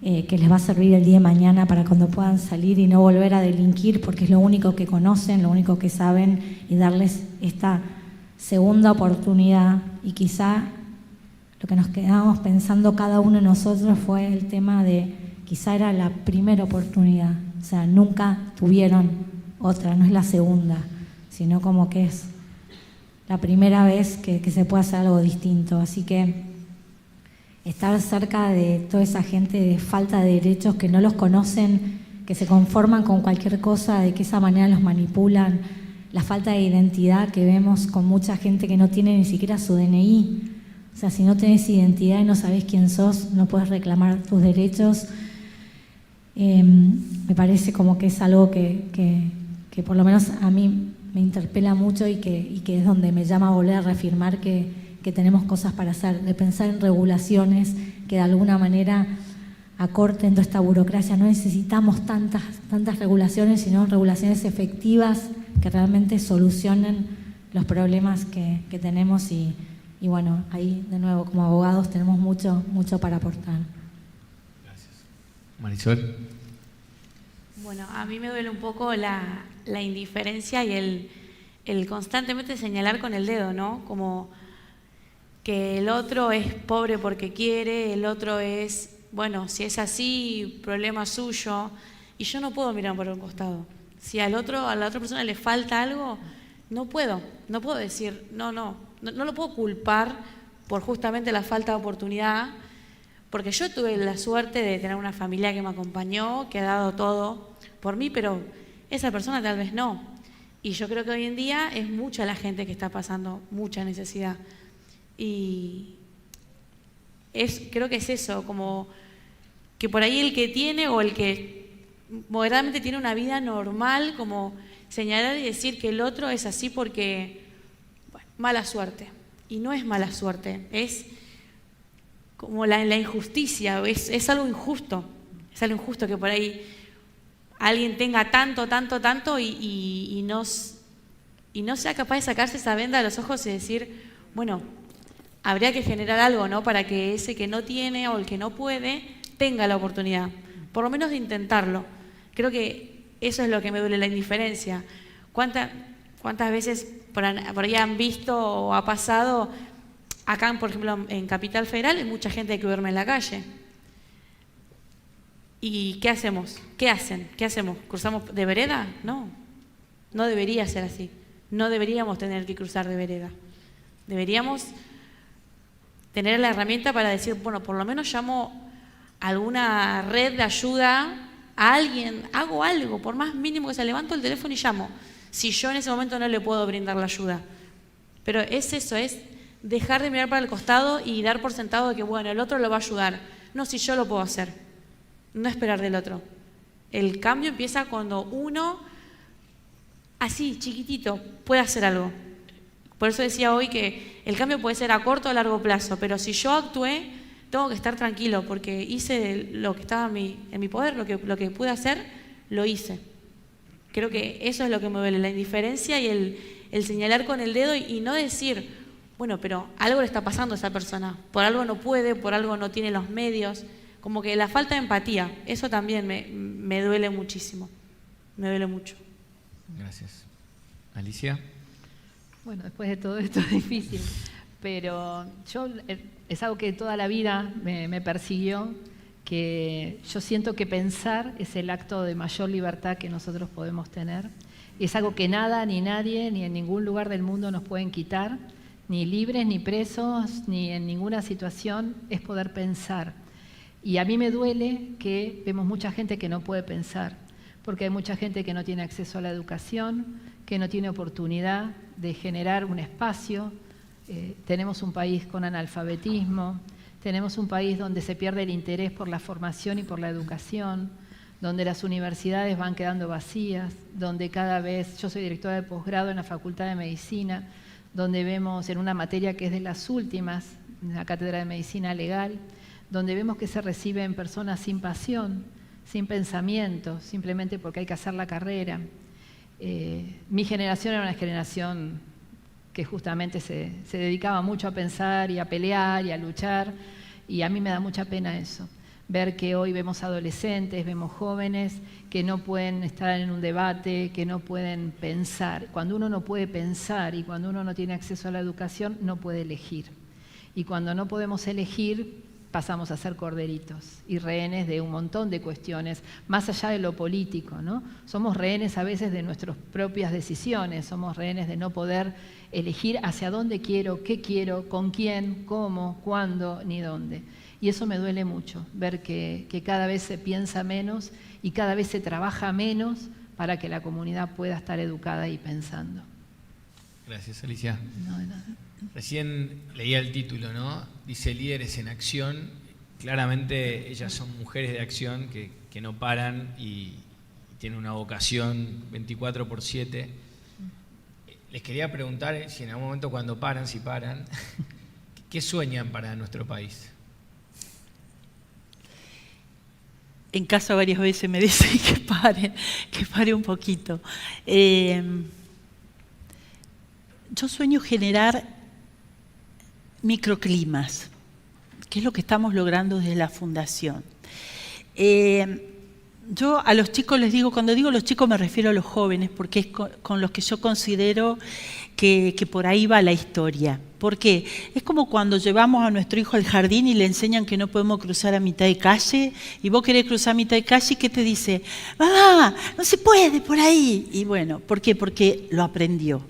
que les va a servir el día de mañana para cuando puedan salir y no volver a delinquir, porque es lo único que conocen, lo único que saben, y darles esta segunda oportunidad. Y quizá lo que nos quedamos pensando cada uno de nosotros fue el tema de, quizá era la primera oportunidad, o sea, nunca tuvieron otra, no es la segunda, sino como que es la primera vez que se puede hacer algo distinto. Así que estar cerca de toda esa gente de falta de derechos, que no los conocen, que se conforman con cualquier cosa, de que esa manera los manipulan, la falta de identidad que vemos con mucha gente que no tiene ni siquiera su DNI. O sea, si no tenés identidad y no sabés quién sos, no puedes reclamar tus derechos. Me parece como que es algo que por lo menos a mí me interpela mucho y que es donde me llama a volver a reafirmar que tenemos cosas para hacer, de pensar en regulaciones que de alguna manera acorten toda esta burocracia. No necesitamos tantas regulaciones, sino regulaciones efectivas que realmente solucionen los problemas que tenemos y bueno, ahí de nuevo como abogados tenemos mucho para aportar. Gracias. Marisol. Bueno, a mí me duele un poco la indiferencia y el constantemente señalar con el dedo, ¿no? Como que el otro es pobre porque quiere, el otro es, bueno, si es así, problema suyo, y yo no puedo mirar por un costado. Si a la otra persona le falta algo, no puedo decir, no lo puedo culpar por justamente la falta de oportunidad, porque yo tuve la suerte de tener una familia que me acompañó, que ha dado todo por mí, pero esa persona tal vez no. Y yo creo que hoy en día es mucha la gente que está pasando mucha necesidad. Y creo que es eso, como que por ahí el que tiene o el que moderadamente tiene una vida normal, como señalar y decir que el otro es así porque, bueno, mala suerte. Y no es mala suerte, es como la injusticia, es algo injusto. Es algo injusto que por ahí alguien tenga tanto y no sea capaz de sacarse esa venda de los ojos y decir, bueno, habría que generar algo, ¿no? Para que ese que no tiene o el que no puede tenga la oportunidad, por lo menos de intentarlo. Creo que eso es lo que me duele, la indiferencia. ¿Cuántas veces por ahí han visto o ha pasado, acá por ejemplo en Capital Federal hay mucha gente que duerme en la calle? ¿Y qué hacemos? ¿Qué hacen? ¿Qué hacemos? ¿Cruzamos de vereda? No debería ser así. No deberíamos tener que cruzar de vereda. Deberíamos tener la herramienta para decir, bueno, por lo menos llamo a alguna red de ayuda, a alguien, hago algo, por más mínimo que sea, levanto el teléfono y llamo, si yo en ese momento no le puedo brindar la ayuda. Pero es eso, es dejar de mirar para el costado y dar por sentado de que, bueno, el otro lo va a ayudar. No, si yo lo puedo hacer. No esperar del otro. El cambio empieza cuando uno, así, chiquitito, puede hacer algo. Por eso decía hoy que el cambio puede ser a corto o a largo plazo, pero si yo actué, tengo que estar tranquilo porque hice lo que estaba en mi poder, lo que pude hacer, lo hice. Creo que eso es lo que me duele, la indiferencia y el señalar con el dedo y no decir, bueno, pero algo le está pasando a esa persona, por algo no puede, por algo no tiene los medios, como que la falta de empatía, eso también me duele muchísimo, me duele mucho. Gracias. Alicia. Bueno, después de todo esto es difícil, pero es algo que toda la vida me persiguió, que yo siento que pensar es el acto de mayor libertad que nosotros podemos tener. Y es algo que nada, ni nadie, ni en ningún lugar del mundo nos pueden quitar, ni libres, ni presos, ni en ninguna situación, es poder pensar. Y a mí me duele que vemos mucha gente que no puede pensar, porque hay mucha gente que no tiene acceso a la educación, que no tiene oportunidad de generar un espacio. Tenemos un país con analfabetismo, tenemos un país donde se pierde el interés por la formación y por la educación, donde las universidades van quedando vacías, donde cada vez, yo soy directora de posgrado en la Facultad de Medicina, donde vemos en una materia que es de las últimas, en la Cátedra de Medicina Legal, donde vemos que se reciben personas sin pasión, sin pensamiento, simplemente porque hay que hacer la carrera. Mi generación era una generación que justamente se dedicaba mucho a pensar y a pelear y a luchar, y a mí me da mucha pena eso, ver que hoy vemos adolescentes, vemos jóvenes que no pueden estar en un debate, que no pueden pensar. Cuando uno no puede pensar y cuando uno no tiene acceso a la educación, no puede elegir. Y cuando no podemos elegir, pasamos a ser corderitos y rehenes de un montón de cuestiones, más allá de lo político, ¿no? Somos rehenes a veces de nuestras propias decisiones, somos rehenes de no poder elegir hacia dónde quiero, qué quiero, con quién, cómo, cuándo, ni dónde. Y eso me duele mucho, ver que cada vez se piensa menos y cada vez se trabaja menos para que la comunidad pueda estar educada y pensando. Gracias, Alicia. No, de nada. Recién leía el título, ¿no? Dice Líderes en Acción. Claramente ellas son mujeres de acción que no paran y tienen una vocación 24/7. Les quería preguntar si en algún momento cuando paran, si paran, ¿qué sueñan para nuestro país? En casa varias veces me dicen que pare un poquito. Yo sueño generar microclimas, que es lo que estamos logrando desde la Fundación. Yo a los chicos les digo, cuando digo los chicos me refiero a los jóvenes, porque es con los que yo considero que por ahí va la historia. ¿Por qué? Es como cuando llevamos a nuestro hijo al jardín y le enseñan que no podemos cruzar a mitad de calle, y vos querés cruzar a mitad de calle, ¿y qué te dice? ¡Mamá, no se puede por ahí! Y bueno, ¿por qué? Porque lo aprendió.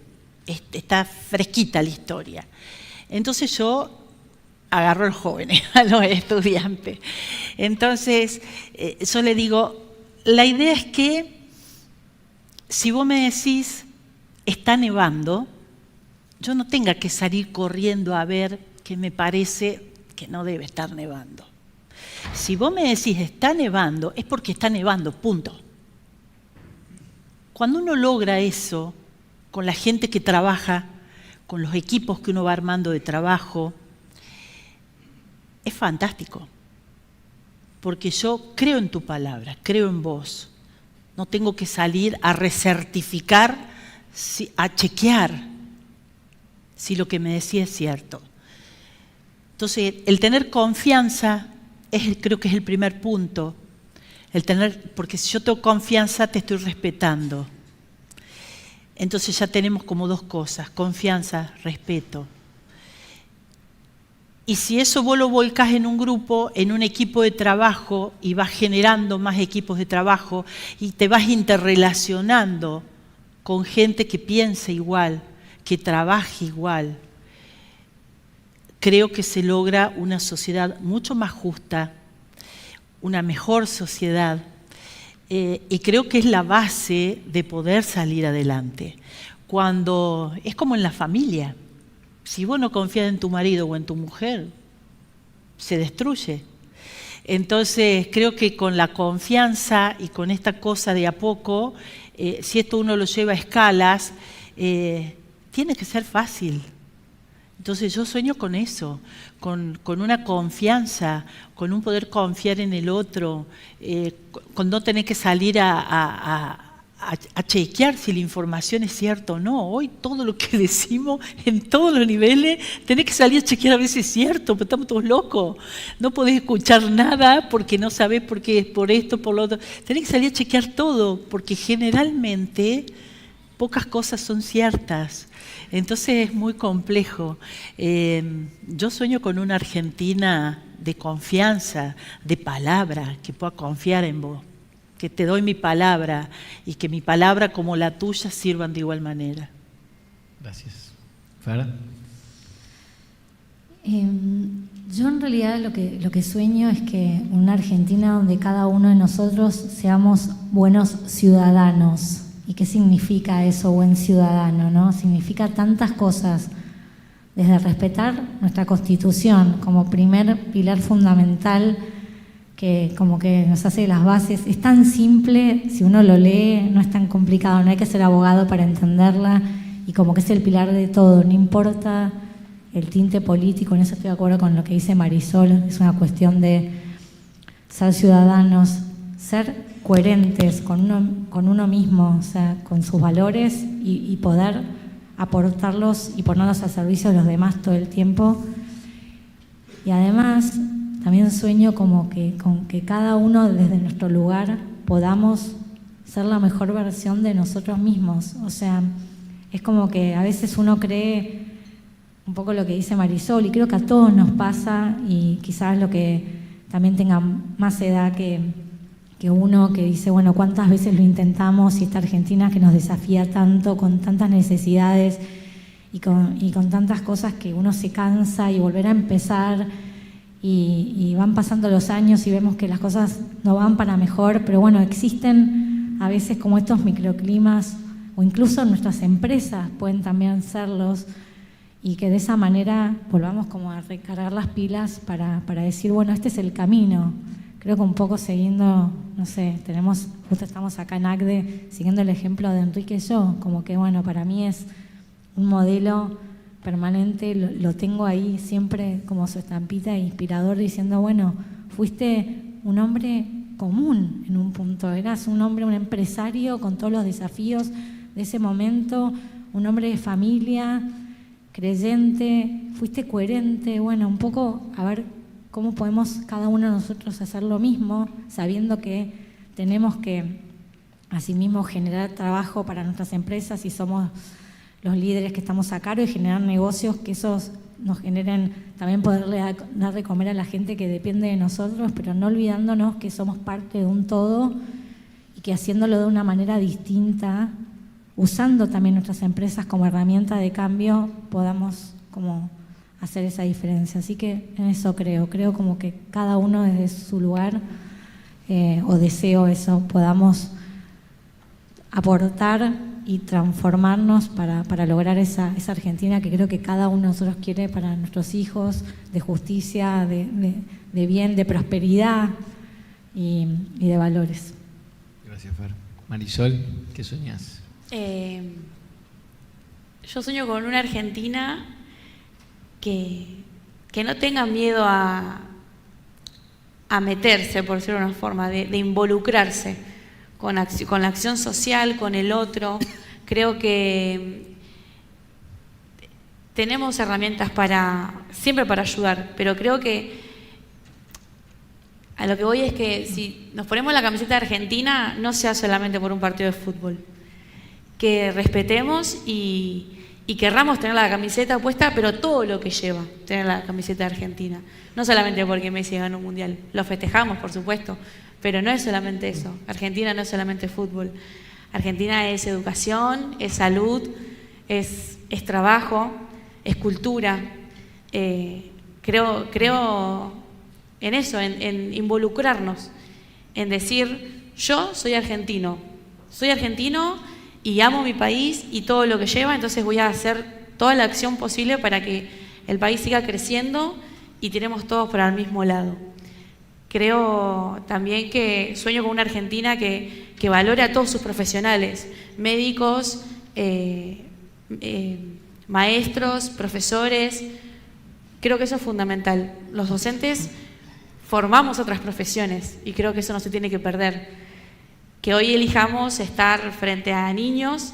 Está fresquita la historia. Entonces yo agarro a los jóvenes, a los estudiantes. Entonces yo le digo, la idea es que si vos me decís, está nevando, yo no tenga que salir corriendo a ver que me parece que no debe estar nevando. Si vos me decís, está nevando, es porque está nevando, punto. Cuando uno logra eso, con la gente que trabaja, con los equipos que uno va armando de trabajo, es fantástico. Porque yo creo en tu palabra, creo en vos. No tengo que salir a recertificar, a chequear si lo que me decía es cierto. Entonces, el tener confianza creo que es el primer punto. Porque si yo tengo confianza, te estoy respetando. Entonces ya tenemos como dos cosas, confianza, respeto. Y si eso vos lo volcás en un grupo, en un equipo de trabajo, y vas generando más equipos de trabajo, y te vas interrelacionando con gente que piensa igual, que trabaje igual, creo que se logra una sociedad mucho más justa, una mejor sociedad, y creo que es la base de poder salir adelante. Cuando es como en la familia, si vos no confías en tu marido o en tu mujer, se destruye. Entonces creo que con la confianza y con esta cosa de a poco, si esto uno lo lleva a escalas, tiene que ser fácil. Entonces yo sueño con eso, con una confianza, con un poder confiar en el otro, con no tener que salir a chequear si la información es cierta o no. Hoy todo lo que decimos en todos los niveles, tenés que salir a chequear a ver si es cierto, porque estamos todos locos. No podés escuchar nada porque no sabés por qué es por esto, por lo otro. Tenés que salir a chequear todo, porque generalmente pocas cosas son ciertas. Entonces es muy complejo. Yo sueño con una Argentina de confianza, de palabra, que pueda confiar en vos, que te doy mi palabra y que mi palabra como la tuya sirvan de igual manera. Gracias. Farah. Yo en realidad lo que sueño es que una Argentina donde cada uno de nosotros seamos buenos ciudadanos. ¿Y qué significa eso, buen ciudadano, no? Significa tantas cosas, desde respetar nuestra Constitución como primer pilar fundamental, que como que nos hace las bases. Es tan simple, si uno lo lee, no es tan complicado, no hay que ser abogado para entenderla, y como que es el pilar de todo, no importa el tinte político, en eso estoy de acuerdo con lo que dice Marisol, es una cuestión de ser ciudadanos, ser coherentes con uno mismo, o sea, con sus valores y poder aportarlos y ponerlos al servicio de los demás todo el tiempo. Y además, también sueño con que cada uno desde nuestro lugar podamos ser la mejor versión de nosotros mismos. O sea, es como que a veces uno cree un poco lo que dice Marisol, y creo que a todos nos pasa, y quizás lo que también tenga más edad que uno, que dice, bueno, ¿cuántas veces lo intentamos? Y esta Argentina que nos desafía tanto, con tantas necesidades y con tantas cosas, que uno se cansa y volver a empezar, y van pasando los años y vemos que las cosas no van para mejor, pero bueno, existen a veces como estos microclimas, o incluso nuestras empresas pueden también serlos, y que de esa manera volvamos como a recargar las pilas para decir, bueno, este es el camino. Creo que un poco siguiendo, no sé, justo estamos acá en ACDE, siguiendo el ejemplo de Enrique y yo, como que bueno, para mí es un modelo permanente, lo tengo ahí siempre como su estampita inspirador, diciendo, bueno, fuiste un hombre común en un punto, eras un hombre, un empresario con todos los desafíos de ese momento, un hombre de familia, creyente, fuiste coherente, bueno, un poco a ver cómo podemos cada uno de nosotros hacer lo mismo, sabiendo que tenemos que asimismo generar trabajo para nuestras empresas y somos los líderes que estamos a cargo, y generar negocios que esos nos generen también poderle dar de comer a la gente que depende de nosotros, pero no olvidándonos que somos parte de un todo y que haciéndolo de una manera distinta, usando también nuestras empresas como herramienta de cambio, podamos como hacer esa diferencia. Así que en eso creo como que cada uno desde su lugar, o deseo eso, podamos aportar y transformarnos para lograr esa Argentina que creo que cada uno de nosotros quiere para nuestros hijos, de justicia, de bien, de prosperidad y de valores. Gracias, Fer. Marisol, ¿qué soñás? Yo sueño con una Argentina que no tenga miedo a meterse, por decirlo de una forma, de involucrarse con la acción social, con el otro. Creo que tenemos herramientas siempre para ayudar, pero creo que a lo que voy es que si nos ponemos la camiseta de Argentina, no sea solamente por un partido de fútbol. Que respetemos y querramos tener la camiseta puesta, pero todo lo que lleva tener la camiseta de Argentina. No solamente porque Messi ganó un mundial, lo festejamos, por supuesto, pero no es solamente eso. Argentina no es solamente fútbol. Argentina es educación, es salud, es trabajo, es cultura. Creo en eso, en involucrarnos, en decir, yo soy argentino y amo mi país y todo lo que lleva, entonces voy a hacer toda la acción posible para que el país siga creciendo y tiremos todos para el mismo lado. Creo también que sueño con una Argentina que valore a todos sus profesionales, médicos, maestros, profesores. Creo que eso es fundamental. Los docentes formamos otras profesiones y creo que eso no se tiene que perder. Que hoy elijamos estar frente a niños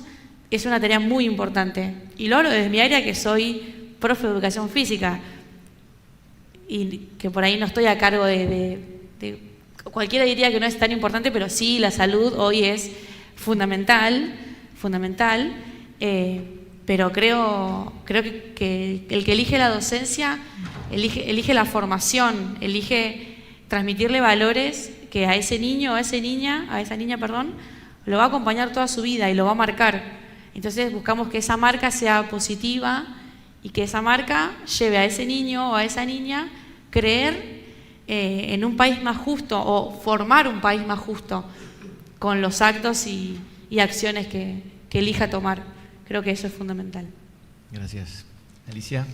es una tarea muy importante. Y lo hablo desde mi área, que soy profe de educación física y que por ahí no estoy a cargo de cualquiera diría que no es tan importante, pero sí, la salud hoy es fundamental, pero creo que el que elige la docencia elige la formación, elige transmitirle valores que a ese niño, a esa niña, lo va a acompañar toda su vida y lo va a marcar. Entonces buscamos que esa marca sea positiva y que esa marca lleve a ese niño o a esa niña creer en un país más justo o formar un país más justo con los actos y acciones que elija tomar. Creo que eso es fundamental. Gracias. Alicia.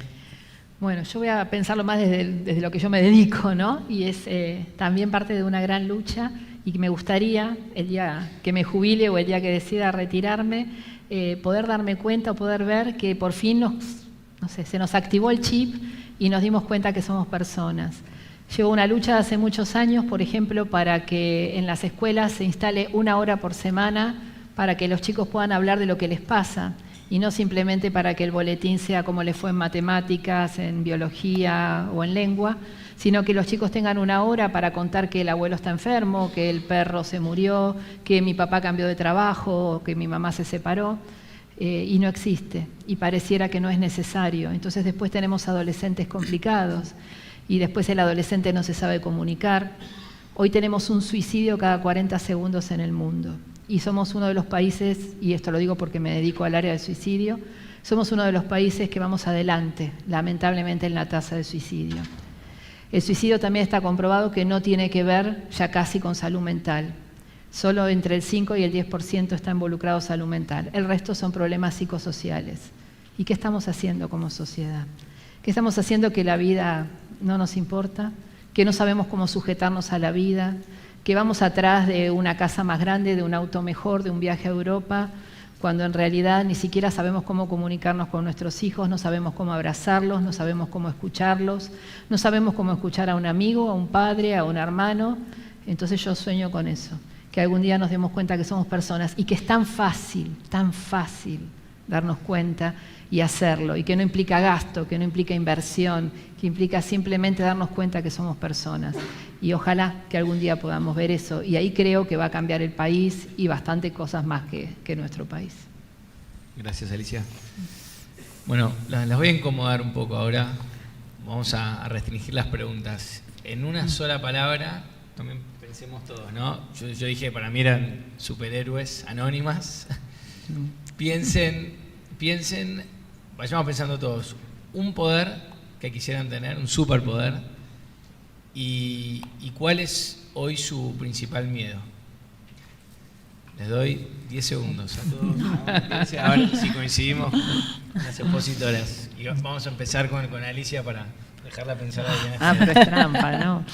Bueno, yo voy a pensarlo más desde lo que yo me dedico, ¿no? Y es también parte de una gran lucha y que me gustaría, el día que me jubile o el día que decida retirarme, poder darme cuenta o poder ver que por fin se nos activó el chip y nos dimos cuenta que somos personas. Llevo una lucha de hace muchos años, por ejemplo, para que en las escuelas se instale 1 hora por semana para que los chicos puedan hablar de lo que les pasa y no simplemente para que el boletín sea como les fue en matemáticas, en biología o en lengua, sino que los chicos tengan 1 hora para contar que el abuelo está enfermo, que el perro se murió, que mi papá cambió de trabajo, que mi mamá se separó, y no existe, y pareciera que no es necesario. Entonces después tenemos adolescentes complicados, y después el adolescente no se sabe comunicar. Hoy tenemos un suicidio cada 40 segundos en el mundo. Y somos uno de los países, y esto lo digo porque me dedico al área de suicidio, somos uno de los países que vamos adelante, lamentablemente, en la tasa de suicidio. El suicidio también está comprobado que no tiene que ver ya casi con salud mental. Solo entre el 5 y el 10% está involucrado salud mental. El resto son problemas psicosociales. ¿Y qué estamos haciendo como sociedad? ¿Qué estamos haciendo que la vida no nos importa? ¿Que no sabemos cómo sujetarnos a la vida? ¿Que vamos atrás de una casa más grande, de un auto mejor, de un viaje a Europa, cuando en realidad ni siquiera sabemos cómo comunicarnos con nuestros hijos, no sabemos cómo abrazarlos, no sabemos cómo escucharlos, no sabemos cómo escuchar a un amigo, a un padre, a un hermano? Entonces yo sueño con eso, que algún día nos demos cuenta que somos personas y que es tan fácil darnos cuenta y hacerlo, y que no implica gasto, que no implica inversión, que implica simplemente darnos cuenta que somos personas. Y ojalá que algún día podamos ver eso, y ahí creo que va a cambiar el país y bastante cosas más que nuestro país. Gracias, Alicia. Bueno, las voy a incomodar un poco ahora. Vamos a restringir las preguntas. En una sola palabra, también pensemos todos, ¿no? Yo dije, para mí eran superhéroes anónimas. Piensen, vayamos pensando todos, un poder que quisieran tener, un superpoder, y cuál es hoy su principal miedo. Les doy 10 segundos a todos, ¿no? A ver si coincidimos con las expositoras. Y vamos a empezar con Alicia para dejarla pensar bien. Pero es trampa, ¿no?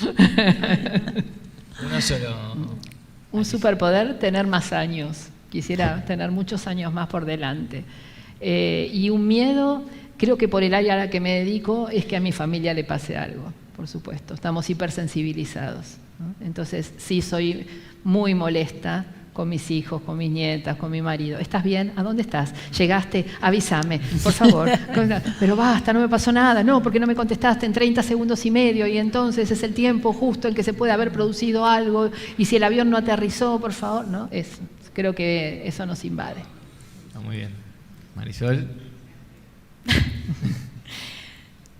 Uno solo. Un superpoder, tener más años. Quisiera tener muchos años más por delante. Y un miedo, creo que por el área a la que me dedico, es que a mi familia le pase algo, por supuesto. Estamos hipersensibilizados, ¿no? Entonces, sí, soy muy molesta con mis hijos, con mis nietas, con mi marido. ¿Estás bien? ¿A dónde estás? ¿Llegaste? Avísame, por favor. Pero basta, no me pasó nada. No, porque no me contestaste en 30 segundos y medio, y entonces es el tiempo justo en que se puede haber producido algo, y si el avión no aterrizó, por favor, ¿no? Eso. Creo que eso nos invade. Muy bien. Marisol.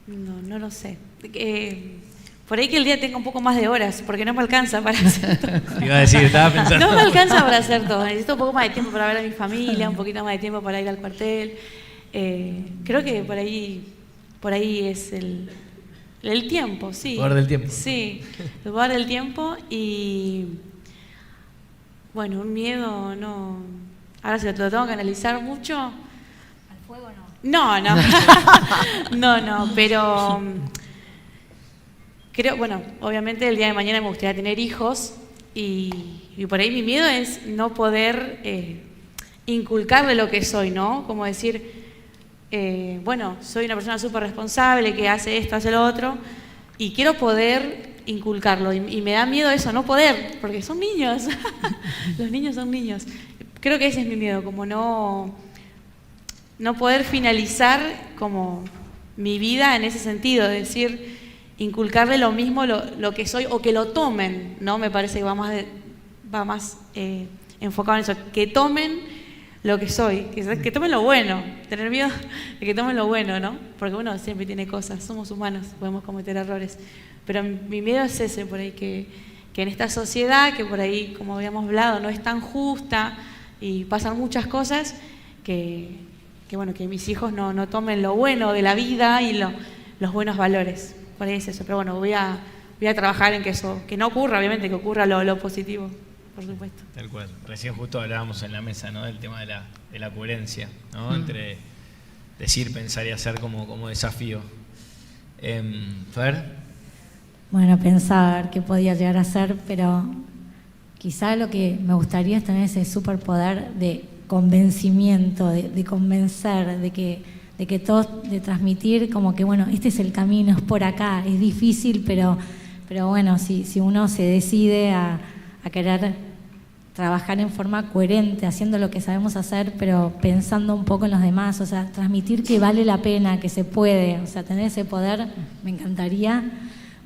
No lo sé. Por ahí que el día tenga un poco más de horas, porque no me alcanza para hacer todo. Iba a decir, estaba pensando. No me alcanza para hacer todo. Necesito un poco más de tiempo para ver a mi familia, un poquito más de tiempo para ir al cuartel. Creo que por ahí es el tiempo, sí. El poder del tiempo. Sí, el poder del tiempo. Y bueno, un miedo no. Ahora si lo tengo que analizar mucho. ¿Al fuego no? No, pero creo, bueno, obviamente el día de mañana me gustaría tener hijos, y por ahí mi miedo es no poder inculcarle lo que soy, ¿no? Como decir, bueno, soy una persona súper responsable que hace esto, hace lo otro, y quiero poder inculcarlo, y me da miedo eso, no poder, porque son niños. Los niños son niños. Creo que ese es mi miedo, como no poder finalizar como mi vida en ese sentido, de decir, inculcarle lo mismo lo que soy, o que lo tomen, ¿no? Me parece que va más enfocado en eso, que tomen lo que soy, que tomen lo bueno, tener miedo de que tomen lo bueno, ¿no? Porque uno siempre tiene cosas, somos humanos, podemos cometer errores, pero mi miedo es ese, por ahí que en esta sociedad, que por ahí, como habíamos hablado, no es tan justa y pasan muchas cosas, que bueno, que mis hijos no tomen lo bueno de la vida y los buenos valores. Por ahí es eso, pero bueno, voy a trabajar en que eso, que no ocurra, obviamente, que ocurra lo positivo, por supuesto. Tal cual. Recién justo hablábamos en la mesa, ¿no?, del tema de la coherencia, ¿no? Entre decir, pensar y hacer como desafío. Fer. Bueno, pensar qué podía llegar a ser, pero quizá lo que me gustaría es tener ese superpoder de convencimiento, de convencer, de que todos, de transmitir como que, bueno, este es el camino, es por acá, es difícil, pero bueno, si uno se decide a querer trabajar en forma coherente, haciendo lo que sabemos hacer, pero pensando un poco en los demás, o sea, transmitir que vale la pena, que se puede, o sea, tener ese poder, me encantaría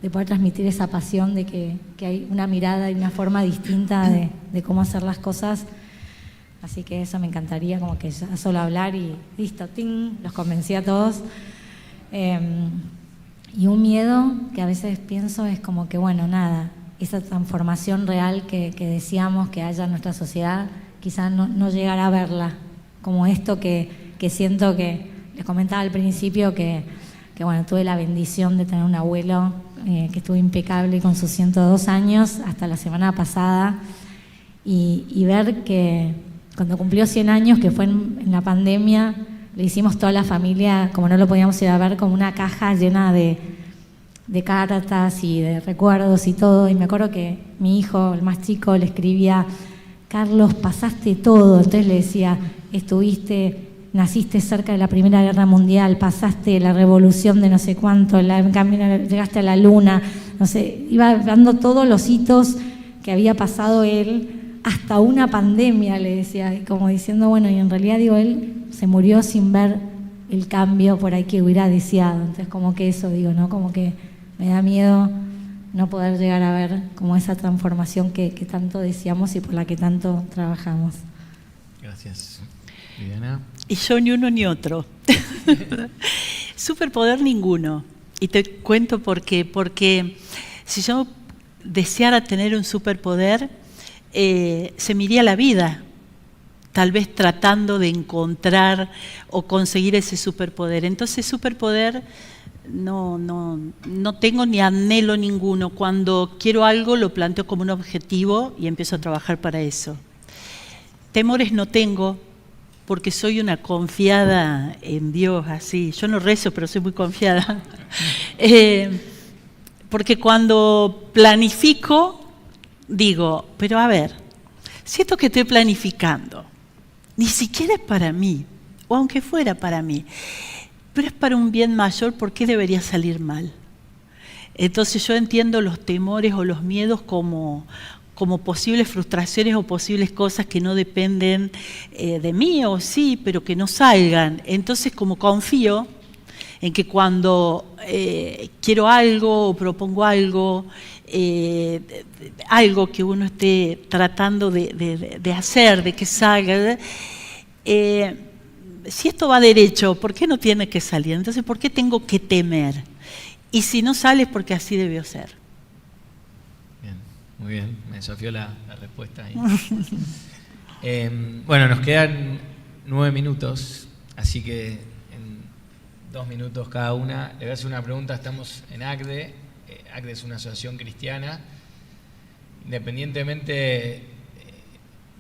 de poder transmitir esa pasión de que hay una mirada y una forma distinta de cómo hacer las cosas. Así que eso me encantaría, como que ya solo hablar y listo, ¡ting!, los convencí a todos. Y un miedo que a veces pienso es como que, bueno, nada, esa transformación real que decíamos que haya en nuestra sociedad, quizás no llegar a verla, como esto que siento que les comentaba al principio, que bueno, tuve la bendición de tener un abuelo que estuvo impecable con sus 102 años hasta la semana pasada. y ver que cuando cumplió 100 años, que fue en la pandemia, le hicimos toda la familia, como no lo podíamos ir a ver, como una caja llena de cartas y de recuerdos y todo. Y me acuerdo que mi hijo, el más chico, le escribía: Carlos, pasaste todo. Entonces le decía: naciste cerca de la Primera Guerra Mundial, pasaste la revolución de no sé cuánto, llegaste a la luna, no sé, iba dando todos los hitos que había pasado él, hasta una pandemia, le decía, como diciendo, bueno, y en realidad, digo, él se murió sin ver el cambio por ahí que hubiera deseado. Entonces, como que eso, digo, ¿no? Como que me da miedo no poder llegar a ver como esa transformación que tanto deseamos y por la que tanto trabajamos. Gracias. Viviana. Y yo ni uno ni otro. Superpoder ninguno. Y te cuento por qué. Porque si yo deseara tener un superpoder, se me iría la vida, tal vez tratando de encontrar o conseguir ese superpoder. Entonces, superpoder no tengo ni anhelo ninguno. Cuando quiero algo lo planteo como un objetivo y empiezo a trabajar para eso. Temores no tengo, porque soy una confiada en Dios, así. Yo no rezo, pero soy muy confiada. Porque cuando planifico, digo, pero a ver, si esto que estoy planificando ni siquiera es para mí, o aunque fuera para mí, pero es para un bien mayor, ¿por qué debería salir mal? Entonces yo entiendo los temores o los miedos como posibles frustraciones o posibles cosas que no dependen de mí, o sí, pero que no salgan. Entonces, como confío en que cuando quiero algo o propongo algo, algo que uno esté tratando de hacer, de que salga, si esto va derecho, ¿por qué no tiene que salir? Entonces, ¿por qué tengo que temer? Y si no sale es porque así debió ser. Bien, muy bien, me desafió la respuesta ahí. Bueno, nos quedan 9 minutos, así que en 2 minutos cada una le voy a hacer una pregunta. Estamos en ACDE. ACDE es una asociación cristiana. Independientemente,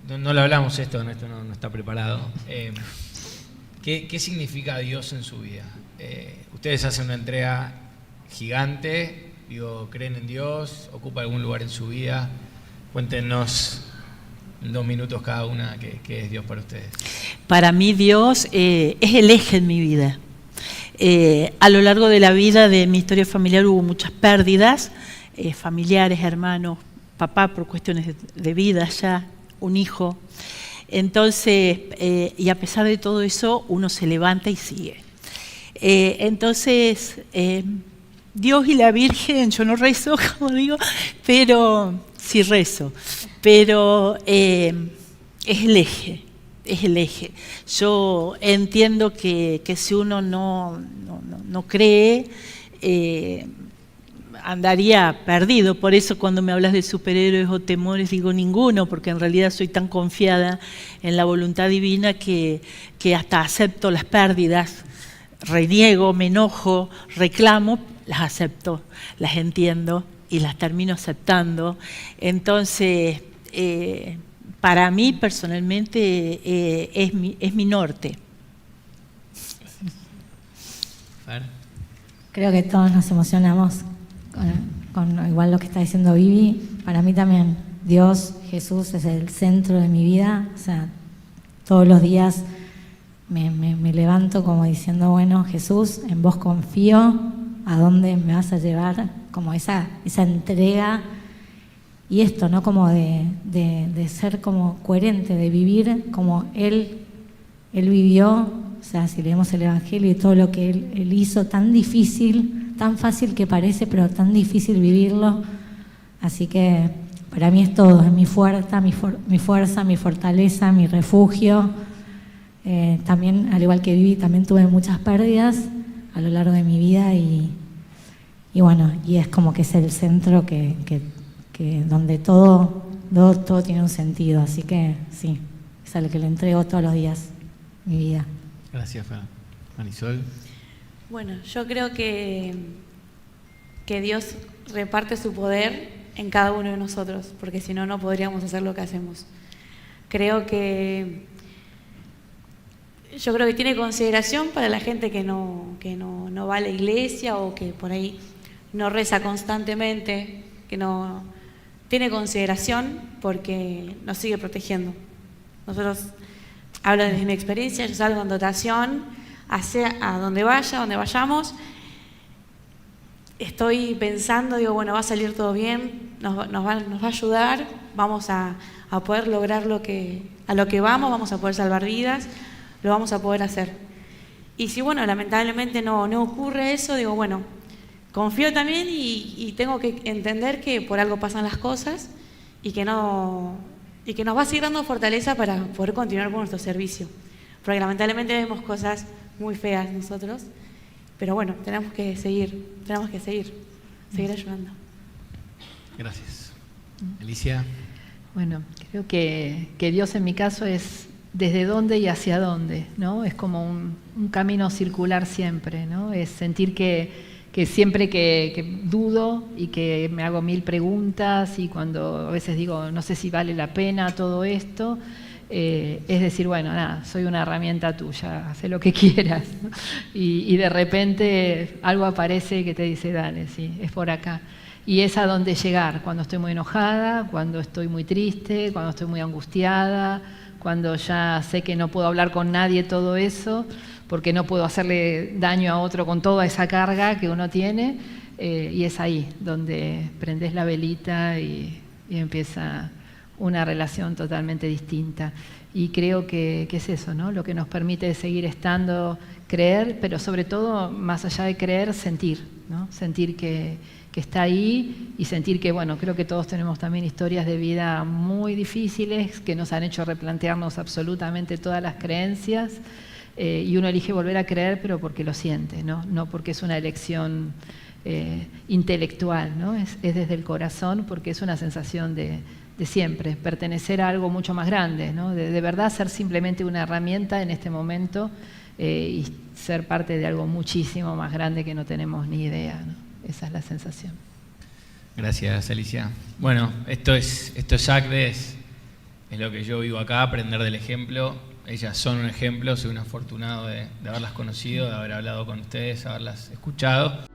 no lo hablamos esto no está preparado. ¿Qué significa Dios en su vida? Ustedes hacen una entrega gigante, digo, ¿creen en Dios? ¿Ocupa algún lugar en su vida? Cuéntenos en 2 minutos cada una qué es Dios para ustedes. Para mí Dios es el eje en mi vida. A lo largo de la vida de mi historia familiar hubo muchas pérdidas, familiares, hermanos, papá por cuestiones de vida ya, un hijo. Entonces, y a pesar de todo eso, uno se levanta y sigue. Entonces, Dios y la Virgen, yo no rezo, como digo, pero sí rezo, pero es el eje. Es el eje. Yo entiendo que si uno no cree, andaría perdido. Por eso cuando me hablas de superhéroes o temores digo ninguno, porque en realidad soy tan confiada en la voluntad divina que hasta acepto las pérdidas, reniego, me enojo, reclamo, las acepto, las entiendo y las termino aceptando. Entonces, para mí personalmente es mi norte. Creo que todos nos emocionamos con igual lo que está diciendo Vivi. Para mí también Dios, Jesús es el centro de mi vida. O sea, todos los días me levanto como diciendo, bueno, Jesús, en vos confío, ¿a dónde me vas a llevar? Como esa entrega. Y esto, ¿no? Como de ser como coherente, de vivir como Él vivió. O sea, si leemos el Evangelio y todo lo que Él hizo, tan difícil, tan fácil que parece, pero tan difícil vivirlo. Así que para mí es todo, es mi fuerza, mi fortaleza, mi refugio. También, al igual que Vivi, también tuve muchas pérdidas a lo largo de mi vida y bueno, y es como que es el centro que donde todo tiene un sentido, así que sí, es al que le entrego todos los días mi vida. Gracias, Marisol. Bueno, yo creo que Dios reparte su poder en cada uno de nosotros, porque si no, no podríamos hacer lo que hacemos. Yo creo que tiene consideración para la gente que no va a la iglesia o que por ahí no reza constantemente, que no tiene consideración porque nos sigue protegiendo. Nosotros, hablo desde mi experiencia, yo salgo en dotación, a donde vayamos, estoy pensando, digo, bueno, va a salir todo bien, nos va a ayudar, vamos a poder lograr a lo que vamos a poder salvar vidas, lo vamos a poder hacer. Y si, bueno, lamentablemente no ocurre eso, digo, bueno, confío también y tengo que entender que por algo pasan las cosas y que nos va a seguir dando fortaleza para poder continuar con nuestro servicio. Porque lamentablemente vemos cosas muy feas nosotros, pero bueno, tenemos que seguir ayudando. Gracias. Alicia. Bueno, creo que Dios en mi caso es desde dónde y hacia dónde, ¿no? Es como un camino circular siempre, ¿no? Es sentir que siempre que dudo y que me hago 1000 preguntas y cuando a veces digo, no sé si vale la pena todo esto, es decir, bueno, nada, soy una herramienta tuya, haz lo que quieras, ¿no? Y de repente algo aparece que te dice, dale, sí, es por acá. Y es a dónde llegar, cuando estoy muy enojada, cuando estoy muy triste, cuando estoy muy angustiada, cuando ya sé que no puedo hablar con nadie todo eso, porque no puedo hacerle daño a otro con toda esa carga que uno tiene, y es ahí donde prendes la velita y empieza una relación totalmente distinta. Y creo que es eso, ¿no? Lo que nos permite seguir estando, creer, pero sobre todo, más allá de creer, sentir, ¿no? Sentir que está ahí y sentir que, bueno, creo que todos tenemos también historias de vida muy difíciles que nos han hecho replantearnos absolutamente todas las creencias, y uno elige volver a creer, pero porque lo siente, no porque es una elección intelectual, ¿no? Es desde el corazón, porque es una sensación de siempre, pertenecer a algo mucho más grande, ¿no? De verdad ser simplemente una herramienta en este momento, y ser parte de algo muchísimo más grande que no tenemos ni idea, ¿no? Esa es la sensación. Gracias, Alicia. Bueno, esto es ACDES, es lo que yo vivo acá, aprender del ejemplo. Ellas son un ejemplo, soy un afortunado de haberlas conocido, de haber hablado con ustedes, haberlas escuchado.